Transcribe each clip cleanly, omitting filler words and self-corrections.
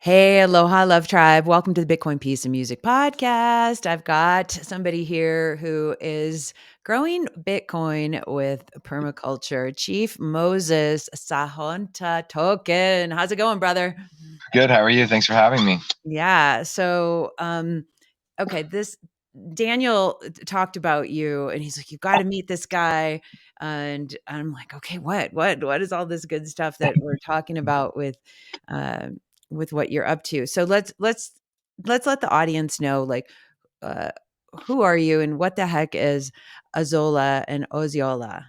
Hey, aloha, love tribe. Welcome to the Bitcoin Peace and Music podcast. I've got somebody here who is growing Bitcoin with permaculture. Chief Moses Sahonta Token. How's it going, brother? Good. How are you? Thanks for having me. Yeah. Okay, this Daniel talked about you and he's like, you've got to meet this guy. And I'm like, okay, what is all this good stuff that we're talking about uh, with what you're up to? So let's let the audience know, like, uh, who are you and what the heck is Azola and Oziola?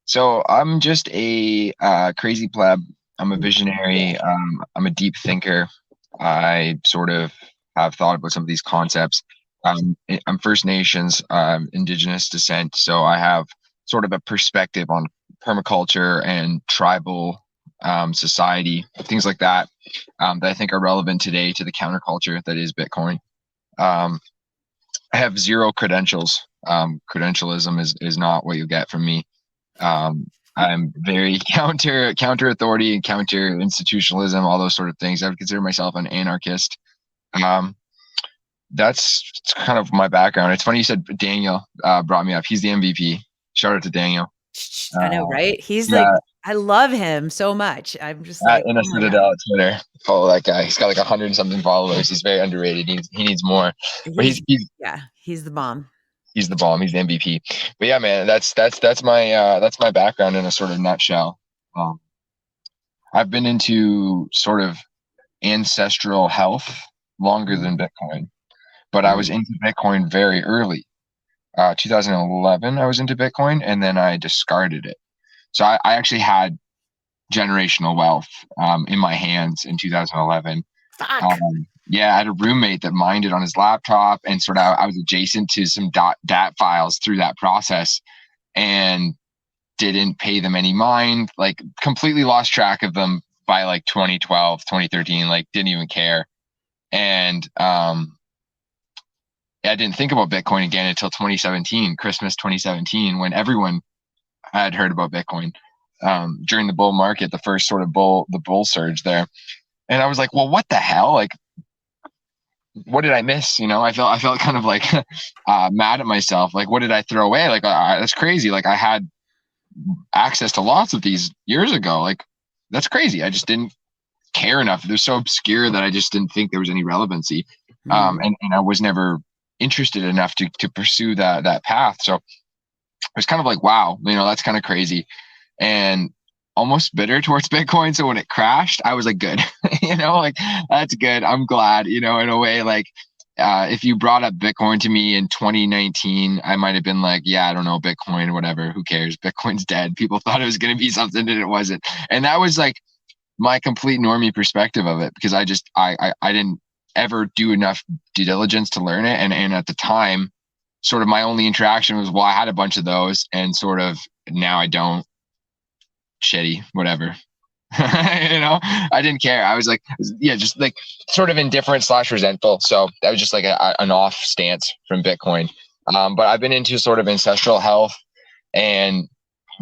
So I'm just a crazy pleb. I'm a visionary. I'm a deep thinker. I sort of have thought about some of these concepts. I'm First Nations, Indigenous descent, so I have sort of a perspective on permaculture and tribal society, things like that, that I think are relevant today to the counterculture that is Bitcoin. Um, I have zero credentials. Credentialism is not what you get from me. I'm very counter authority and counter institutionalism, all those sort of things. I would consider myself an anarchist. Um, that's kind of my background. It's funny you said Daniel brought me up. He's the MVP. Shout out to Daniel. I know, Uh, right? He's like, yeah, I love him so much. I'm just like, in a oh my God. Citadel Twitter. Follow that guy. He's got like 100 something followers. He's very underrated. He needs more. But He's, yeah, he's the bomb. he's the bomb. He's the MVP. But yeah, man, that's my background in a sort of nutshell. Um, I've been into sort of ancestral health longer Mhm. than Bitcoin, but I was Mm. into Bitcoin very early. 2011, I was into Bitcoin, and then I discarded it. So I actually had generational wealth in my hands in 2011. Fuck. Yeah, I had a roommate that mined it on his laptop, and sort of I was adjacent to some DAT files through that process, and didn't pay them any mind, like completely lost track of them by like 2012, 2013, like didn't even care. And I didn't think about Bitcoin again until 2017, Christmas 2017, when everyone had heard about Bitcoin during the bull market, the first sort of the bull surge there. And I was like, well, what the hell? Like, what did I miss? I felt kind of like mad at myself. Like, what did I throw away? Like, that's crazy. Like, I had access to lots of these years ago. Like, that's crazy. I just didn't care enough. They're so obscure that I just didn't think there was any relevancy. Mm. And I was never interested enough to pursue that path. So it was kind of like, wow, that's kind of crazy. And almost bitter towards Bitcoin. So when it crashed, I was like, good, like that's good. I'm glad, in a way, like, if you brought up Bitcoin to me in 2019, I might have been like, yeah, I don't know, Bitcoin, whatever, who cares? Bitcoin's dead. People thought it was going to be something and it wasn't. And that was like my complete normie perspective of it, because I didn't ever do enough due diligence to learn it. And at the time, sort of my only interaction was, well, I had a bunch of those, and sort of now I don't. Shitty, whatever. I didn't care. I was like, yeah, just like sort of indifferent / resentful. So that was just like an off stance from Bitcoin. But I've been into sort of ancestral health and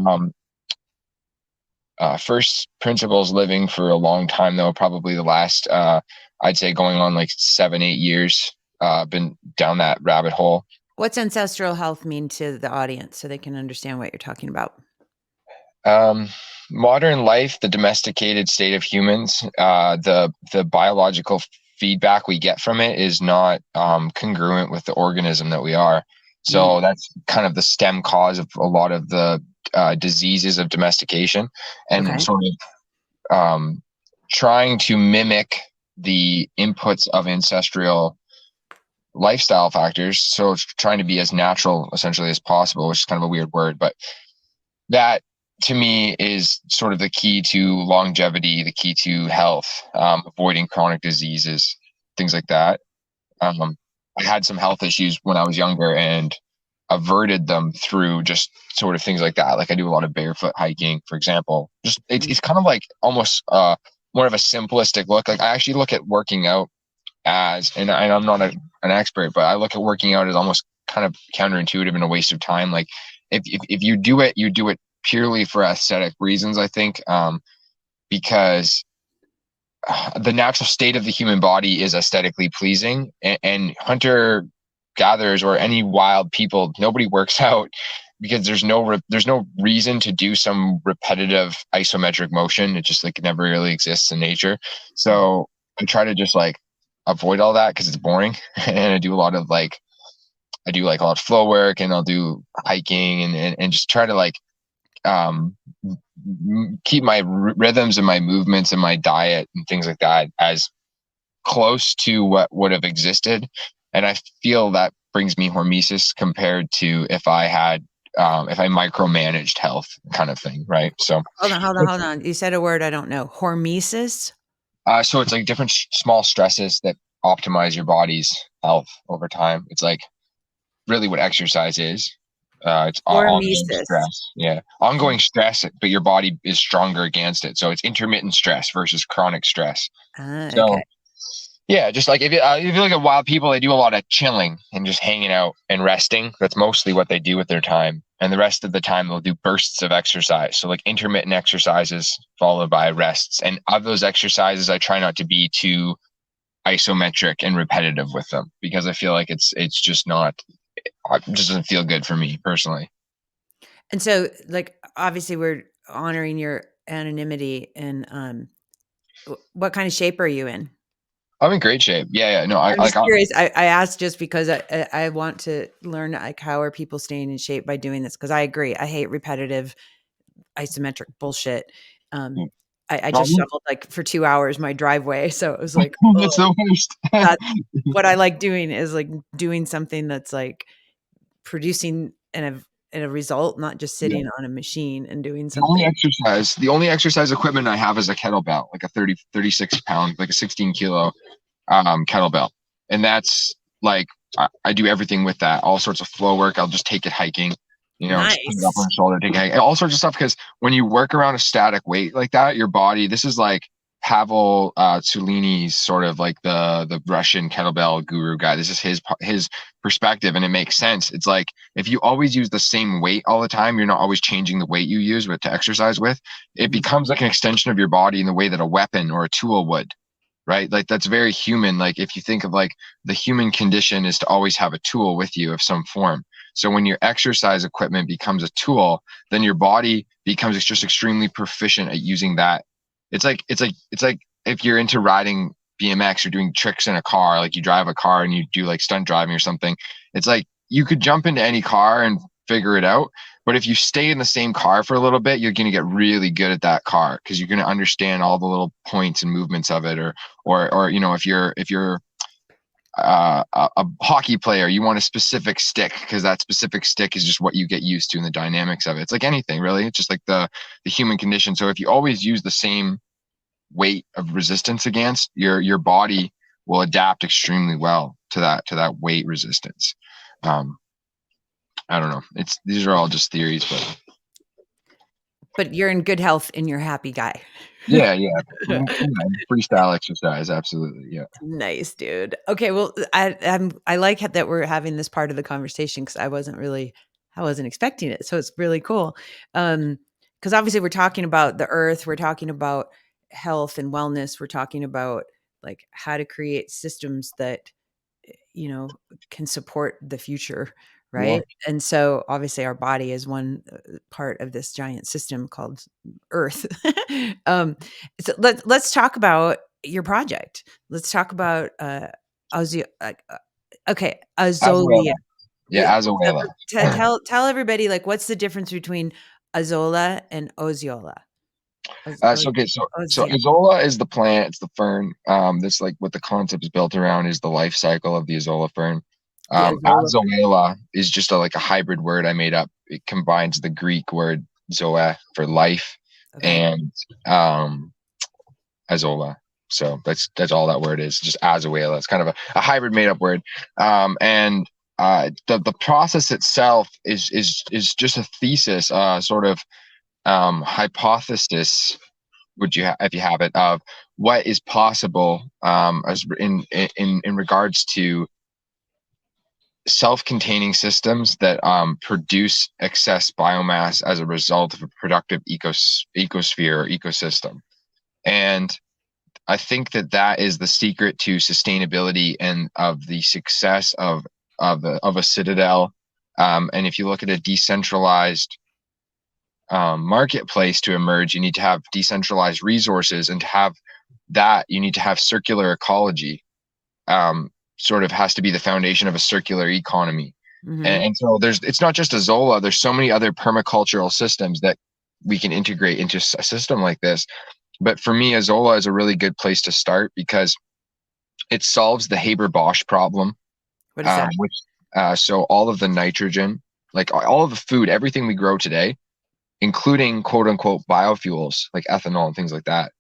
um, first principles living for a long time, though, probably the last, I'd say going on like 7-8 years, been down that rabbit hole. What's ancestral health mean to the audience so they can understand what you're talking about? Um, Modern life, the domesticated state of humans, the biological feedback we get from it is not congruent with the organism that we are. Mm. So that's kind of the stem cause of a lot of the diseases of domestication, and Okay. sort of trying to mimic the inputs of ancestral lifestyle factors. So it's trying to be as natural essentially as possible, which is kind of a weird word, but that to me is sort of the key to longevity, the key to health, avoiding chronic diseases, things like that. I had some health issues when I was younger and averted them through just sort of things like that. Like I do a lot of barefoot hiking, for example. Just Mm. it's kind of like almost more of a simplistic look. Like I actually look at working out as, and I'm not an expert, but I look at working out as almost kind of counterintuitive and a waste of time. Like if you do it, you do it purely for aesthetic reasons, I think, because the natural state of the human body is aesthetically pleasing, and hunter gatherers or any wild people, nobody works out because there's no reason to do some repetitive isometric motion. It just like never really exists in nature. So I try to just like avoid all that because it's boring. And I do a lot of like a lot of flow work, and I'll do hiking, and just try to like um keep my rhythms and my movements and my diet and things like that as close to what would have existed. And I feel that brings me hormesis compared to if I micromanaged health kind of thing, right? So Hold on. You said a word I don't know. Hormesis? so it's like different small stresses that optimize your body's health over time. It's like really what exercise is. It's ongoing Hormesis. stress. Yeah, ongoing stress, but your body is stronger against it. So it's intermittent stress versus chronic stress. Ah, okay. So yeah, just like if you look at wild people, they do a lot of chilling and just hanging out and resting. That's mostly what they do with their time. And the rest of the time, they'll do bursts of exercise. So like intermittent exercises followed by rests. And of those exercises, I try not to be too isometric and repetitive with them because I feel like it's just not it just doesn't feel good for me personally. And so, like, obviously, we're honoring your anonymity. And what kind of shape are you in? I'm in great shape. Yeah, yeah. No, I I'm like just curious. I asked just because I want to learn, like, how are people staying in shape by doing this? Because I agree, I hate repetitive isometric bullshit. Um, I just no, shoveled like for 2 hours my driveway, so it was like, that's oh, the worst. that's what I like doing is like doing something that's like producing a result, not just Yeah. sitting on a machine and doing something. The only exercise equipment I have is a kettlebell, like a 36 pound, like a 16 kilo kettlebell. And that's like, I do everything with that, all sorts of flow work. I'll just take it hiking, just put it up on Nice. the shoulder, take it hiking, all sorts of stuff. Because when you work around a static weight like that, your body, this is like Pavel Tsulini's sort of like the Russian kettlebell guru guy. This is his perspective, and it makes sense. It's like if you always use the same weight all the time, you're not always changing the weight you use with to exercise with. It Mhm. becomes like an extension of your body in the way that a weapon or a tool would, right? Like that's very human. Like if you think of like the human condition is to always have a tool with you of some form. So when your exercise equipment becomes a tool, then your body becomes just extremely proficient at using that. It's like if you're into riding BMX or doing tricks in a car, like you drive a car and you do like stunt driving or something. It's like you could jump into any car and figure it out. But if you stay in the same car for a little bit, you're going to get really good at that car because you're going to understand all the little points and movements of it. Or if you're a hockey player, you want a specific stick because that specific stick is just what you get used to in the dynamics of it. It's like anything really. It's just like the human condition. So if you always use the same weight of resistance against your body will adapt extremely well to that weight resistance. Um, I don't know. These are all just theories, but But you're in good health and you're a happy guy. yeah, yeah. Yeah, freestyle exercise, absolutely. Yeah. Nice, dude. Okay, well, I like that we're having this part of the conversation because I wasn't expecting it, so it's really cool. Because obviously we're talking about the earth, we're talking about health and wellness, we're talking about like how to create systems that can support the future, Yeah. right? And so obviously our body is one part of this giant system called Earth. um, so let's talk about your project. Let's talk about okay, Azolia. Azuela. Yeah, Yeah, Azuela. tell everybody like what's the difference between Azola and Oziola? So okay, so Ozia. Azola is the plant, it's the fern. This like what the concept is built around is the life cycle of the Azola fern. The Azola. Azoela is just like a hybrid word I made up. It combines the Greek word zoe for life Okay. and Azola. So that's all that word is, just Azuela. It's kind of a hybrid made up word. And the process itself is just a thesis, sort of hypothesis, if you have it, of what is possible as in regards to self-containing systems that produce excess biomass as a result of a productive ecosphere or ecosystem. And I think that that is the secret to sustainability and of the success of a citadel. And if you look at a decentralized marketplace to emerge, you need to have decentralized resources, and to have that, you need to have circular ecology. Sort of has to be the foundation of a circular economy. Mm-hmm. And so it's not just a Zola. There's so many other permacultural systems that we can integrate into a system like this. But for me, Azola is a really good place to start because it solves the Haber-Bosch problem, What is that? which so all of the nitrogen, like all of the food, everything we grow today, including quote unquote biofuels like ethanol and things like that,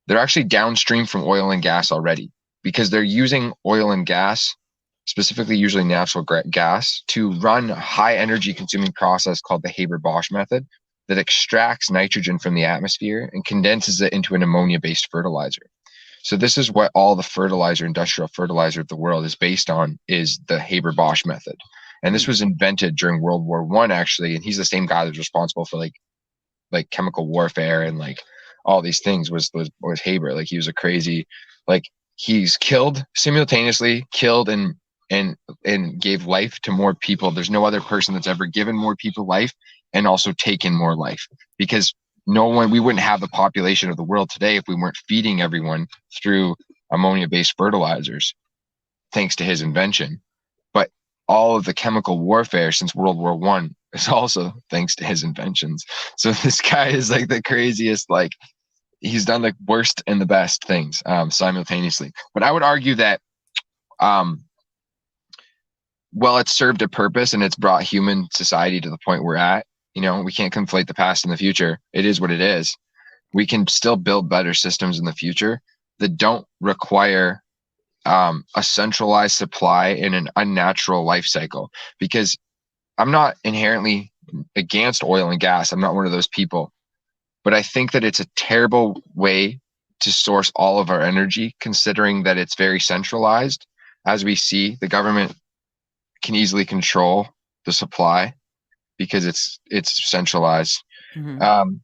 they're actually downstream from oil and gas already because they're using oil and gas, specifically usually natural gas, to run a high energy consuming process called the Haber-Bosch method that extracts nitrogen from the atmosphere and condenses it into an ammonia-based fertilizer. So this is what all the fertilizer, industrial fertilizer of the world is based on, is the Haber-Bosch method. And this Mm. was invented during World War I, actually. And he's the same guy that's responsible for like chemical warfare and like all these things was Haber. Like he was a crazy, like he's killed simultaneously, killed and gave life to more people. There's no other person that's ever given more people life and also taken more life, because we wouldn't have the population of the world today if we weren't feeding everyone through ammonia-based fertilizers, thanks to his invention. But all of the chemical warfare since World War I is also thanks to his inventions. So this guy is like the craziest, like he's done the worst and the best things simultaneously. But I would argue that um, well, it's served a purpose and it's brought human society to the point we're at. You know, we can't conflate the past and the future. It is what it is. We can still build better systems in the future that don't require a centralized supply in an unnatural life cycle. Because I'm not inherently against oil and gas. I'm not one of those people. But I think that it's a terrible way to source all of our energy, considering that it's very centralized. As we see, the government can easily control the supply because it's centralized. Mm-hmm. Um,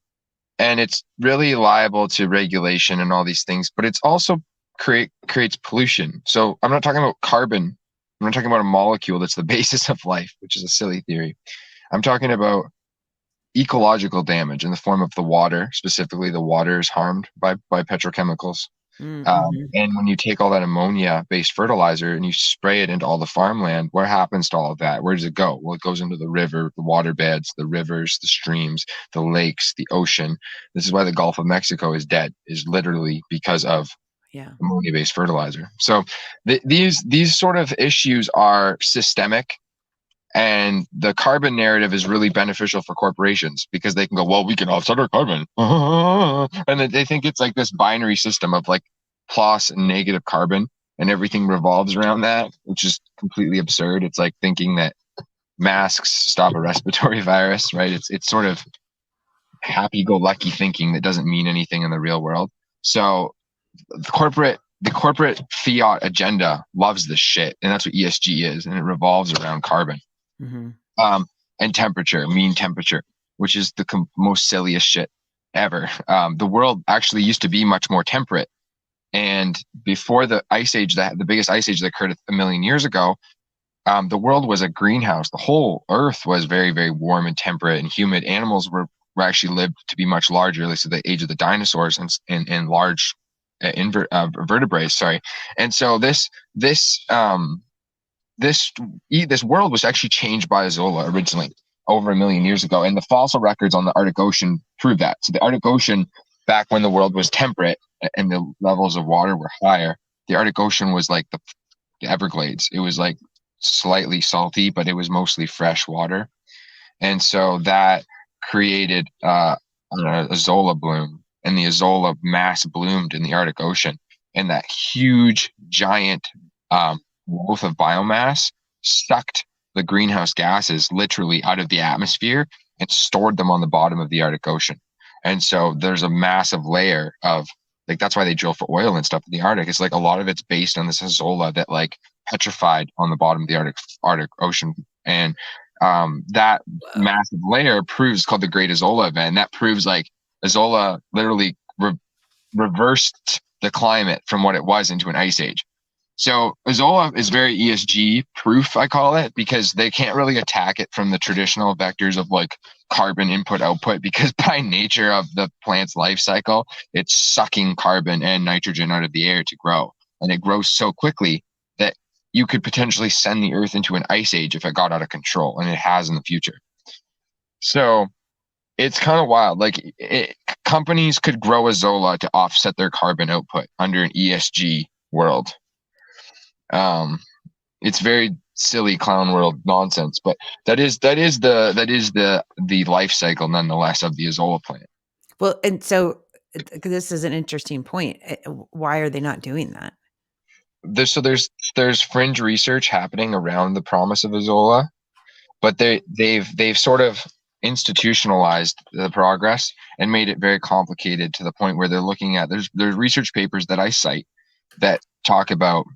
and it's really liable to regulation and all these things, but it's also creates pollution. So I'm not talking about carbon. I'm not talking about a molecule that's the basis of life, which is a silly theory. I'm talking about ecological damage in the form of the water. Specifically, the water is harmed by petrochemicals. Mm-hmm. And when you take all that ammonia-based fertilizer and you spray it into all the farmland, what happens to all of that? Where does it go? Well, it goes into the river, the water beds, the rivers, the streams, the lakes, the ocean. This is why the Gulf of Mexico is dead, is literally because of Yeah. ammonia-based fertilizer. So these sort of issues are systemic, and the carbon narrative is really beneficial for corporations because they can go, well, we can offset our carbon. And then they think it's like this binary system of like plus and negative carbon, and everything revolves around that, which is completely absurd. It's like thinking that masks stop a respiratory virus, right? It's sort of happy-go-lucky thinking that doesn't mean anything in the real world. So the corporate fiat agenda loves this shit, and that's what ESG is, and it revolves around carbon. Mm-hmm. And temperature, mean temperature, which is the most silliest shit ever. The world actually used to be much more temperate. And before the ice age, the biggest ice age that occurred a million years ago, the world was a greenhouse. The whole earth was very, very warm and temperate and humid. Animals were actually lived to be much larger, at least at the age of the dinosaurs and large vertebrates. Sorry. And so this world was actually changed by Azola originally over a million years ago, and the fossil records on the Arctic Ocean prove that. So the Arctic Ocean, back when the world was temperate and the levels of water were higher, the Arctic Ocean was like the Everglades. It was like slightly salty, but it was mostly fresh water, and so that created a Azola bloom, and the Azola mass bloomed in the Arctic Ocean, and that huge giant growth of biomass sucked the greenhouse gases literally out of the atmosphere and stored them on the bottom of the Arctic Ocean. And so there's a massive layer of like, that's why they drill for oil and stuff in the Arctic. It's like a lot of it's based on this Azola that like petrified on the bottom of the Arctic Ocean. And that Whoa. massive layer proves, called the Great Azola Event. And that proves like Azola literally reversed the climate from what it was into an ice age. So Azolla is very ESG proof, I call it, because they can't really attack it from the traditional vectors of like carbon input output, because by nature of the plant's life cycle, it's sucking carbon and nitrogen out of the air to grow. And it grows so quickly that you could potentially send the earth into an ice age if it got out of control, and it has in the future. So it's kind of wild. Like companies could grow Azolla to offset their carbon output under an ESG world. It's very silly clown world nonsense, but that is the life cycle nonetheless of the Azolla plant. Well, and so this is an interesting point. Why are they not doing that? There's fringe research happening around the promise of Azolla, but they've sort of institutionalized the progress and made it very complicated to the point where they're looking at there's research papers that I cite that talk about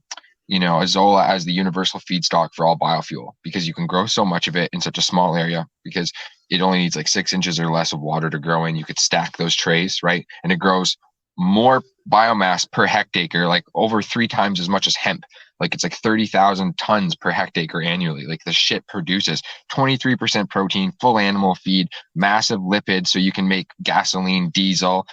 Azolla as the universal feedstock for all biofuel, because you can grow so much of it in such a small area, because it only needs like 6 inches or less of water to grow in. You could stack those trays, right? And it grows more biomass per hectare, like over 3 times as much as hemp. Like it's like 30,000 tons per hectare annually. Like the shit produces 23% protein, full animal feed, massive lipids. So you can make gasoline, diesel,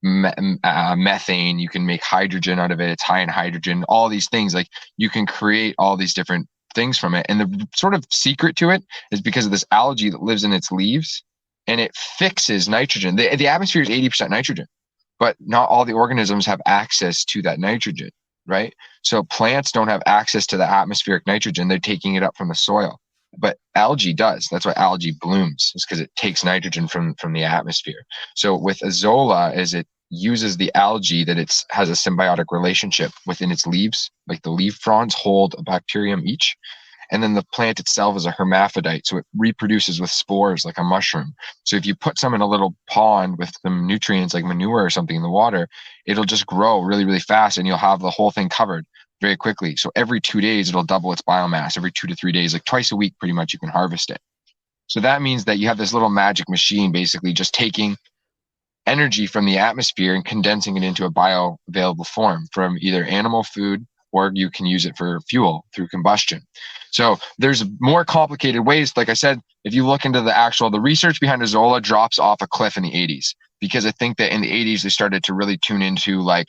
methane, you can make hydrogen out of it. It's high in hydrogen, all these things. Like you can create all these different things from it. And the sort of secret to it is because of this algae that lives in its leaves, and it fixes nitrogen. The atmosphere is 80% nitrogen, but not all the organisms have access to that nitrogen, right? So plants don't have access to the atmospheric nitrogen. They're taking it up from the soil. But algae does. That's why algae blooms, is because it takes nitrogen from the atmosphere. So with Azolla, is it uses the algae that has a symbiotic relationship within its leaves, like the leaf fronds hold a bacterium each, and then the plant itself is a hermaphrodite, so it reproduces with spores like a mushroom. So if you put some in a little pond with some nutrients like manure or something in the water, it'll just grow really, really fast, and you'll have the whole thing covered very quickly. So every 2 days, it'll double its biomass. Every 2 to 3 days, like twice a week, pretty much, you can harvest it. So that means that you have this little magic machine basically just taking energy from the atmosphere and condensing it into a bioavailable form from either animal food, or you can use it for fuel through combustion. So there's more complicated ways. Like I said, if you look into the research behind Azolla drops off a cliff in the 80s, because I think that in the 80s, they started to really tune into like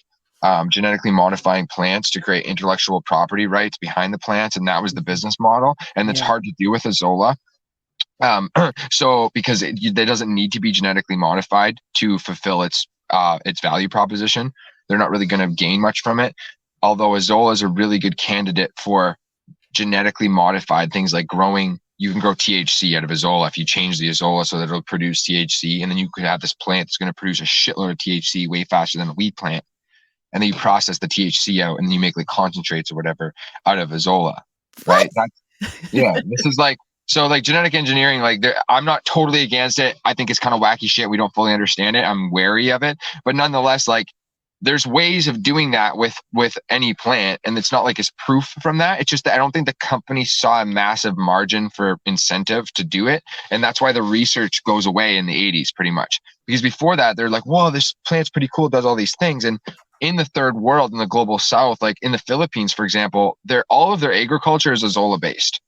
genetically modifying plants to create intellectual property rights behind the plants. And that was the business model. And it's hard to do with Azolla. So because it doesn't need to be genetically modified to fulfill its value proposition, they're not really going to gain much from it. Although Azolla is a really good candidate for genetically modified things like growing. You can grow THC out of Azolla if you change the Azolla so that it'll produce THC, and then you could have this plant that's going to produce a shitload of THC way faster than a weed plant. And then you process the THC out, and then you make like concentrates or whatever out of Azolla, right? This is like, so like genetic engineering, like I'm not totally against it. I think it's kind of wacky shit. We don't fully understand it. I'm wary of it, but nonetheless, like there's ways of doing that with any plant, and it's not like it's proof from that. It's just that I don't think the company saw a massive margin for incentive to do it, and that's why the research goes away in the 80s pretty much. Because before that, they're like, whoa, this plant's pretty cool, it does all these things. And in the third world, in the global south, like in the Philippines, for example, all of their agriculture is Azolla based.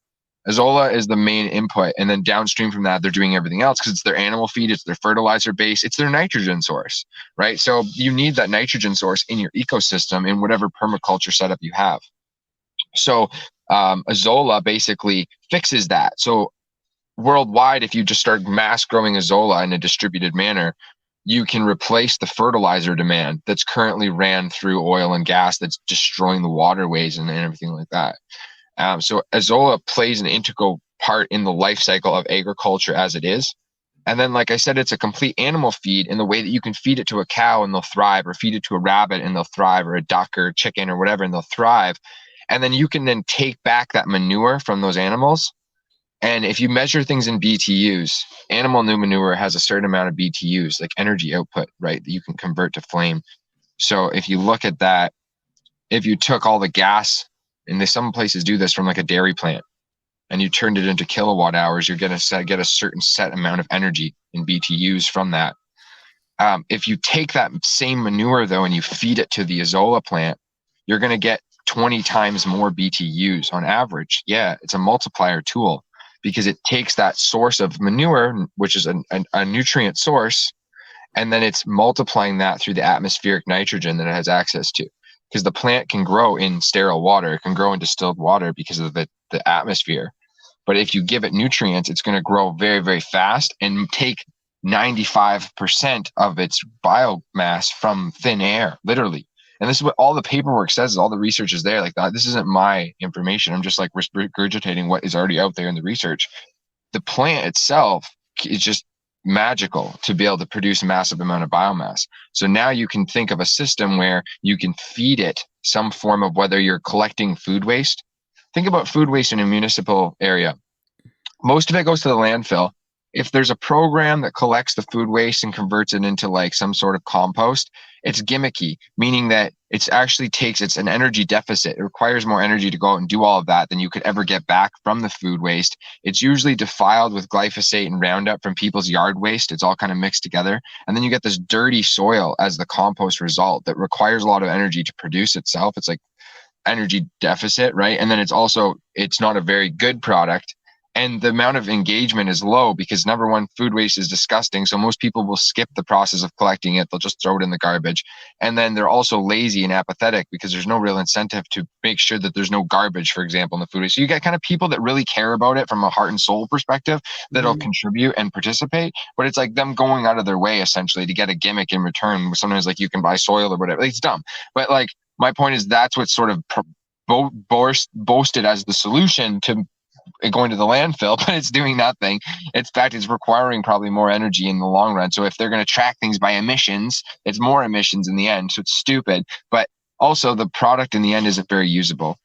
Azolla is the main input, and then downstream from that, they're doing everything else because it's their animal feed, it's their fertilizer base, it's their nitrogen source, right? So you need that nitrogen source in your ecosystem in whatever permaculture setup you have. So Azolla basically fixes that. So worldwide, if you just start mass growing Azolla in a distributed manner, you can replace the fertilizer demand that's currently ran through oil and gas that's destroying the waterways and everything like that. So Azolla plays an integral part in the life cycle of agriculture as it is. And then, like I said, it's a complete animal feed in the way that you can feed it to a cow and they'll thrive, or feed it to a rabbit and they'll thrive, or a duck or a chicken or whatever, and they'll thrive. And then you can then take back that manure from those animals. And if you measure things in BTUs, animal new manure has a certain amount of BTUs, like energy output, right, that you can convert to flame. So if you look at that, if you took all the gas, and some places do this from like a dairy plant, and you turned it into kilowatt hours, you're going to get a certain set amount of energy in BTUs from that. If you take that same manure though and you feed it to the Azolla plant, you're going to get 20 times more BTUs on average. Yeah, it's a multiplier tool because it takes that source of manure, which is a nutrient source, and then it's multiplying that through the atmospheric nitrogen that it has access to. Because the plant can grow in sterile water, it can grow in distilled water because of the atmosphere. But if you give it nutrients, it's going to grow very, very fast and take 95% of its biomass from thin air, literally. And this is what all the paperwork says, all the research is there. Like that, this isn't my information. I'm just like regurgitating what is already out there in the research. The plant itself is just magical to be able to produce a massive amount of biomass. So now you can think of a system where you can feed it some form of, whether you're collecting food waste. Think about food waste in a municipal area. Most of it goes to the landfill. If there's a program that collects the food waste and converts it into like some sort of compost, it's gimmicky, meaning that it's an energy deficit. It requires more energy to go out and do all of that than you could ever get back from the food waste. It's usually defiled with glyphosate and Roundup from people's yard waste. It's all kind of mixed together. And then you get this dirty soil as the compost result that requires a lot of energy to produce itself. It's like energy deficit, right? And then it's not a very good product. And the amount of engagement is low because, number one, food waste is disgusting. So most people will skip the process of collecting it. They'll just throw it in the garbage. And then they're also lazy and apathetic because there's no real incentive to make sure that there's no garbage, for example, in the food waste. So you get kind of people that really care about it from a heart and soul perspective that'll contribute and participate. But it's like them going out of their way essentially to get a gimmick in return. Sometimes like you can buy soil or whatever. It's dumb. But like my point is that's what's sort of boasted as the solution to going to the landfill, but it's doing nothing. In fact, it's requiring probably more energy in the long run. So if they're going to track things by emissions, it's more emissions in the end. So it's stupid, but also the product in the end isn't very usable.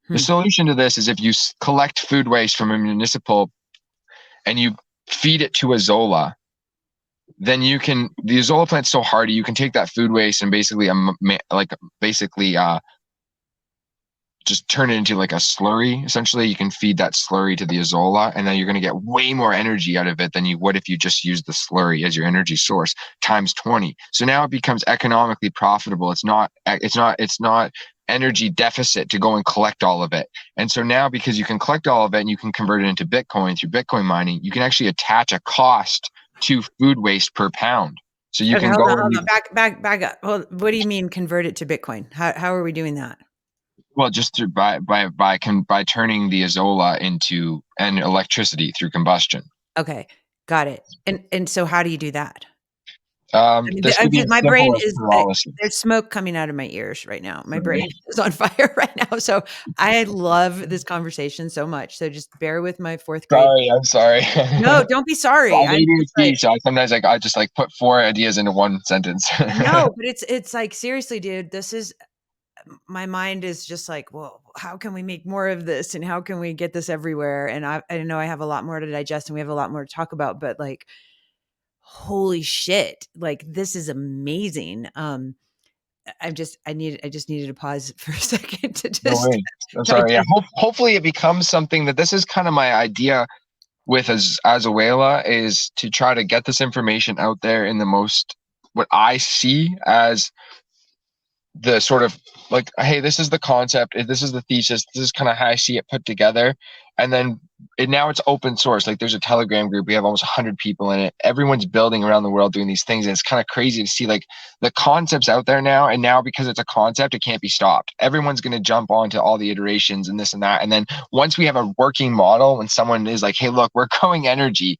The solution to this is if you collect food waste from a municipal and you feed it to Azolla, then the Azolla plant's so hardy, you can take that food waste and basically just turn it into like a slurry. Essentially, you can feed that slurry to the Azolla, and then you're going to get way more energy out of it than you would if you just used the slurry as your energy source times 20. So now it becomes economically profitable. It's not energy deficit to go and collect all of it. And so now, because you can collect all of it and you can convert it into Bitcoin through Bitcoin mining, you can actually attach a cost to food waste per pound. So you can hold go on. Back up. Well, what do you mean convert it to Bitcoin? How are we doing that? Well, just through by turning the Azolla into electricity through combustion. Okay, got it. And so how do you do that? This would be as My simple brain as is pyrolysis. there's smoke coming out of my ears right now. My brain is on fire right now. So I love this conversation so much. So just bear with my fourth grade. Sorry, I'm sorry. No, don't be sorry. I have I'm just ADHD, like, so sometimes I just like put 4 ideas into one sentence. no, but it's like seriously, dude. This is my mind is just like, well, how can we make more of this, and how can we get this everywhere? And I know I have a lot more to digest, and we have a lot more to talk about. But like, holy shit, like this is amazing. I just needed to pause for a second to No just way. I'm sorry. Yeah. digest. Hopefully it becomes something that this is kind of my idea with Azuela is to try to get this information out there in the most, what I see as the sort of like, hey, this is the concept, this is the thesis, this is kind of how I see it put together. And then now it's open source. Like there's a Telegram group, we have almost 100 people in it, everyone's building around the world doing these things, and it's kind of crazy to see like the concepts out there now. And now because it's a concept, it can't be stopped. Everyone's going to jump onto all the iterations and this and that. And then once we have a working model, when someone is like, hey, look, we're growing energy,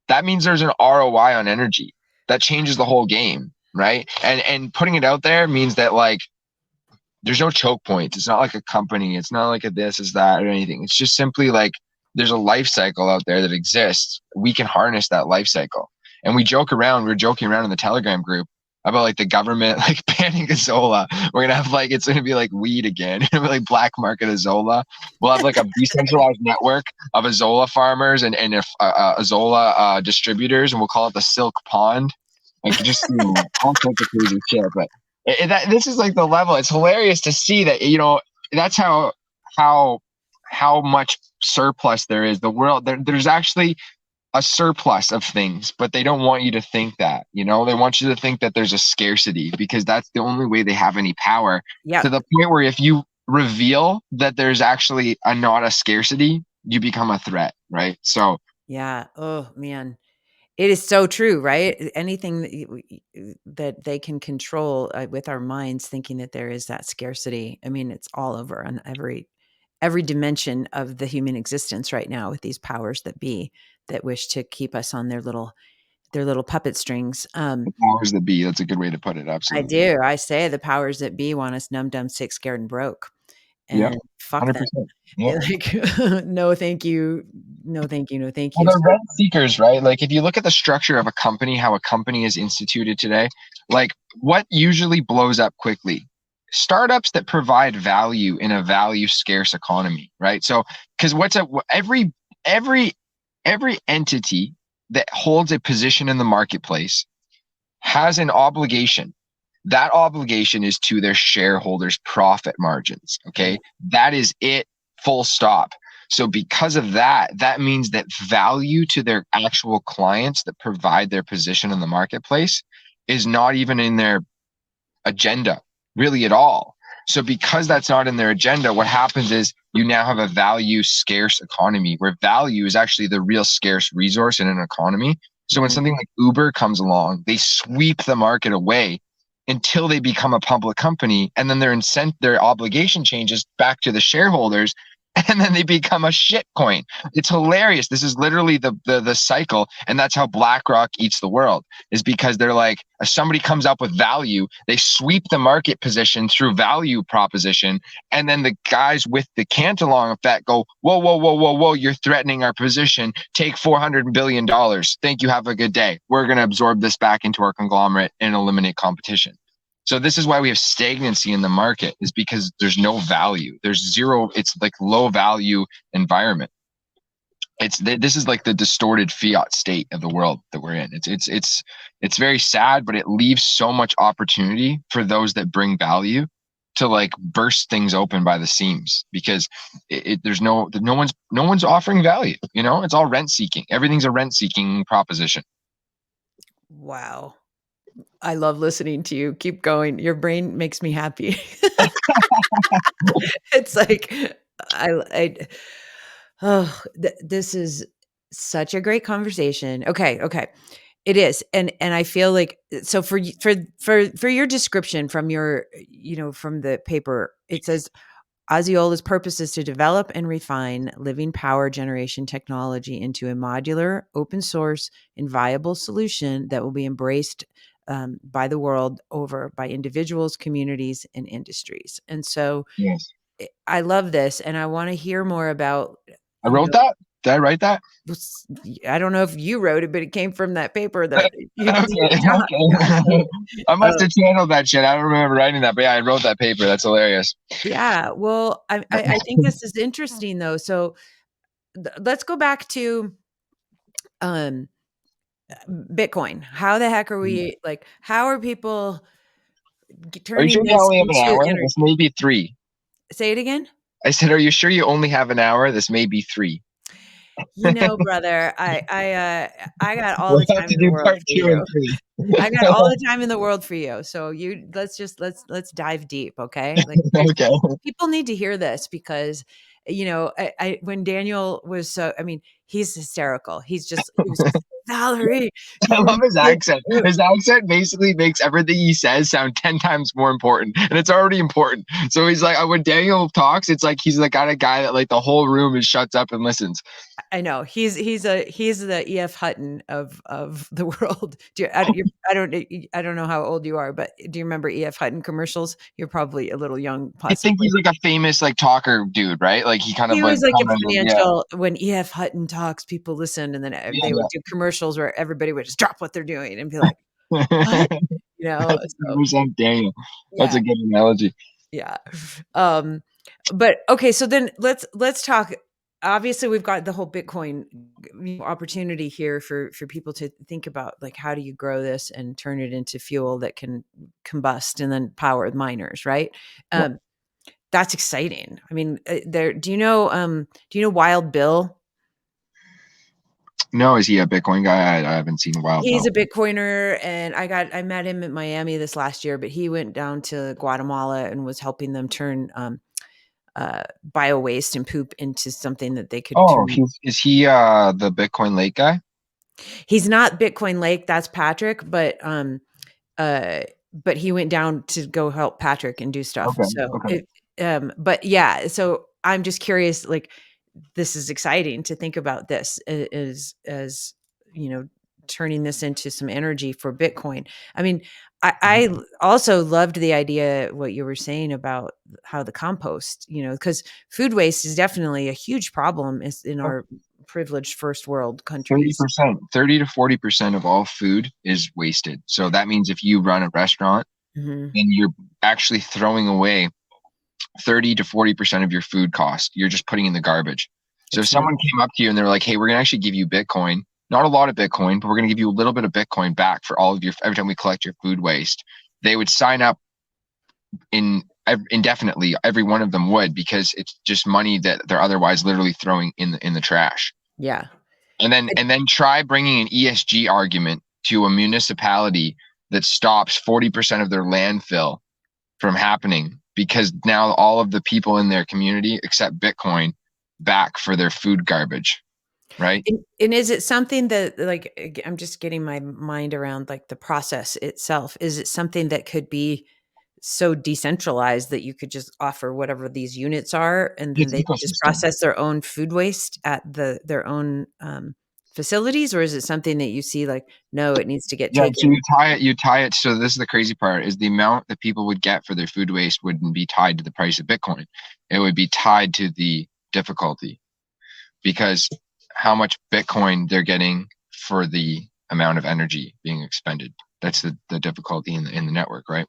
that means there's an ROI on energy. That changes the whole game, right? And putting it out there means that like there's no choke points. It's not like a company. It's not like a this is that or anything. It's just simply like there's a life cycle out there that exists. We can harness that life cycle. And we joke around. We're joking around in the Telegram group about like the government like banning Azolla. We're gonna have like it's gonna be like weed again, like black market Azolla. We'll have like a decentralized network of Azolla farmers and Azolla distributors, and we'll call it the Silk Pond. Like just all sorts of crazy shit, but. This is like the level. It's hilarious to see that, that's how much surplus there is. The world there's actually a surplus of things, but they don't want you to think that, you know, they want you to think that there's a scarcity because that's the only way they have any power, to Yep. the point where if you reveal that there's actually not a scarcity, you become a threat, right? So Yeah. Oh man. It is so true, right? Anything that that they can control with our minds, thinking that there is that scarcity. I mean, it's all over on every dimension of the human existence right now with these powers that be that wish to keep us on their little puppet strings. the powers that be, that's a good way to put it. I Absolutely. do. I say the powers that be want us numb, dumb, sick, scared, and broke, Yep. and fuck them. 100%. Yep. They're like, no, thank you, no, thank you, no, thank Well, you. they're So, rent seekers, right? Like if you look at the structure of a company, how a company is instituted today, like what usually blows up quickly? Startups that provide value in a value scarce economy, right? So, because every every entity that holds a position in the marketplace has an obligation. That obligation is to their shareholders' profit margins. yeah. Okay. That is it, full stop. So, because of that, that means that value to their actual clients that provide their position in the marketplace is not even in their agenda really at all. So, because that's not in their agenda, what happens is you now have a value scarce economy where value is actually the real scarce resource in an economy. So, when Mhm. something like Uber comes along, they sweep the market away until they become a public company, and then their obligation changes back to the shareholders, and then they become a shit coin. It's hilarious. This is literally the cycle, and that's how BlackRock eats the world, is because they're like, if somebody comes up with value, they sweep the market position through value proposition, and then the guys with the Cantillon effect go, whoa, whoa, whoa, whoa, whoa, you're threatening our position. Take $400 billion. Thank you. Have a good day. We're going to absorb this back into our conglomerate and eliminate competition. So this is why we have stagnancy in the market, is because there's no value. There's zero. It's like low value environment. This is like the distorted fiat state of the world that we're in. It's very sad, but it leaves so much opportunity for those that bring value to like burst things open by the seams, because there's no one's offering value. You know, it's all rent seeking. Everything's a rent seeking proposition. Wow. I love listening to you. Keep going. Your brain makes me happy. It's like I oh, this is such a great conversation. Okay, okay. It is. And I feel like so for your description from your from the paper, it says Osceola's purpose is to develop and refine living power generation technology into a modular, open source, and viable solution that will be embraced by the world over by individuals, communities, and industries. And so Yes, I love this, and I want to hear more about, I you wrote know, that. Did I write that? I don't know if you wrote it, but it came from that paper that you Okay, talked. okay. I must Uh, have channeled that shit. I don't remember writing that, but yeah, I wrote that paper. That's hilarious. yeah, well, I think this is interesting though. So let's go back to um Bitcoin. How the heck are we like? How are people Are you turning sure you this only have an into hour? This energy? may be three. Say it again. I said, are you sure you only have an hour? This may be three. Brother, I got all We'll the have time to in the do world part for two and you. three. I got all the time in the world for you. So you let's dive deep, okay? Like there's Okay. people need to hear this because I when Daniel was so I mean, he's hysterical. He was just Valerie, I you love his know, accent. His accent basically makes everything he says sound 10 times more important. And it's already important. So he's like, when Daniel talks, it's like he's the kind of guy that like the whole room is shuts up and listens. I know. He's the E.F. Hutton of the world. Do you I don't know how old you are, but do you remember E.F. Hutton commercials? You're probably a little young, I think possibly. he's like a famous like talker dude, right? Like he kind of He like was like a commented, yeah. financial when E.F. Hutton talks, people listen, and then they would Yeah, do commercials where everybody would just drop what they're doing and be like, yeah. "What?" That's So 100% Daniel. That's yeah, a good analogy. yeah. Um, but okay, so then let's talk. Obviously, we've got the whole Bitcoin opportunity here for people to think about, like, how do you grow this and turn it into fuel that can combust and then power miners, right? Yeah. Um, that's exciting. I mean, there. Do you know Wild Bill? No, is he a Bitcoin guy? I haven't seen Wild He's though. a Bitcoiner, and I met him in Miami this last year, but he went down to Guatemala and was helping them turn bio waste and poop into something that they could Oh, turn. is he the Bitcoin Lake guy? He's not Bitcoin Lake, that's Patrick, uh, but he went down to go help Patrick and do stuff. Okay, So okay. it, but yeah, so I'm just curious, like, this is exciting to think about this as, you know, turning this into some energy for Bitcoin. I mean, I also loved the idea, what you were saying about how the compost, you know, because food waste is definitely a huge problem in our privileged first world countries. 30%, 30 to 40% of all food is wasted. So that means if you run a restaurant Mhm. and you're actually throwing away 30 to 40% of your food cost, you're just putting in the garbage. So if It's not. someone came up to you and they were like, hey, we're going to actually give you Bitcoin, not a lot of Bitcoin, but we're going to give you a little bit of Bitcoin back for all of your, every time we collect your food waste, they would sign up indefinitely. Every one of them would, because it's just money that they're otherwise literally throwing in the trash. Yeah. And then try bringing an ESG argument to a municipality that stops 40% of their landfill from happening, because now all of the people in their community accept Bitcoin back for their food garbage, right? And is it something that, like, I'm just getting my mind around, like, the process itself. Is it something that could be so decentralized that you could just offer whatever these units are, and then It's they just ecosystem. process their own food waste at their own, facilities? Or is it something that you see like, no, it needs to get Yeah, so taken? you tie it. So this is the crazy part: is the amount that people would get for their food waste wouldn't be tied to the price of Bitcoin. It would be tied to the difficulty, because how much Bitcoin they're getting for the amount of energy being expended. That's the difficulty in the network, right?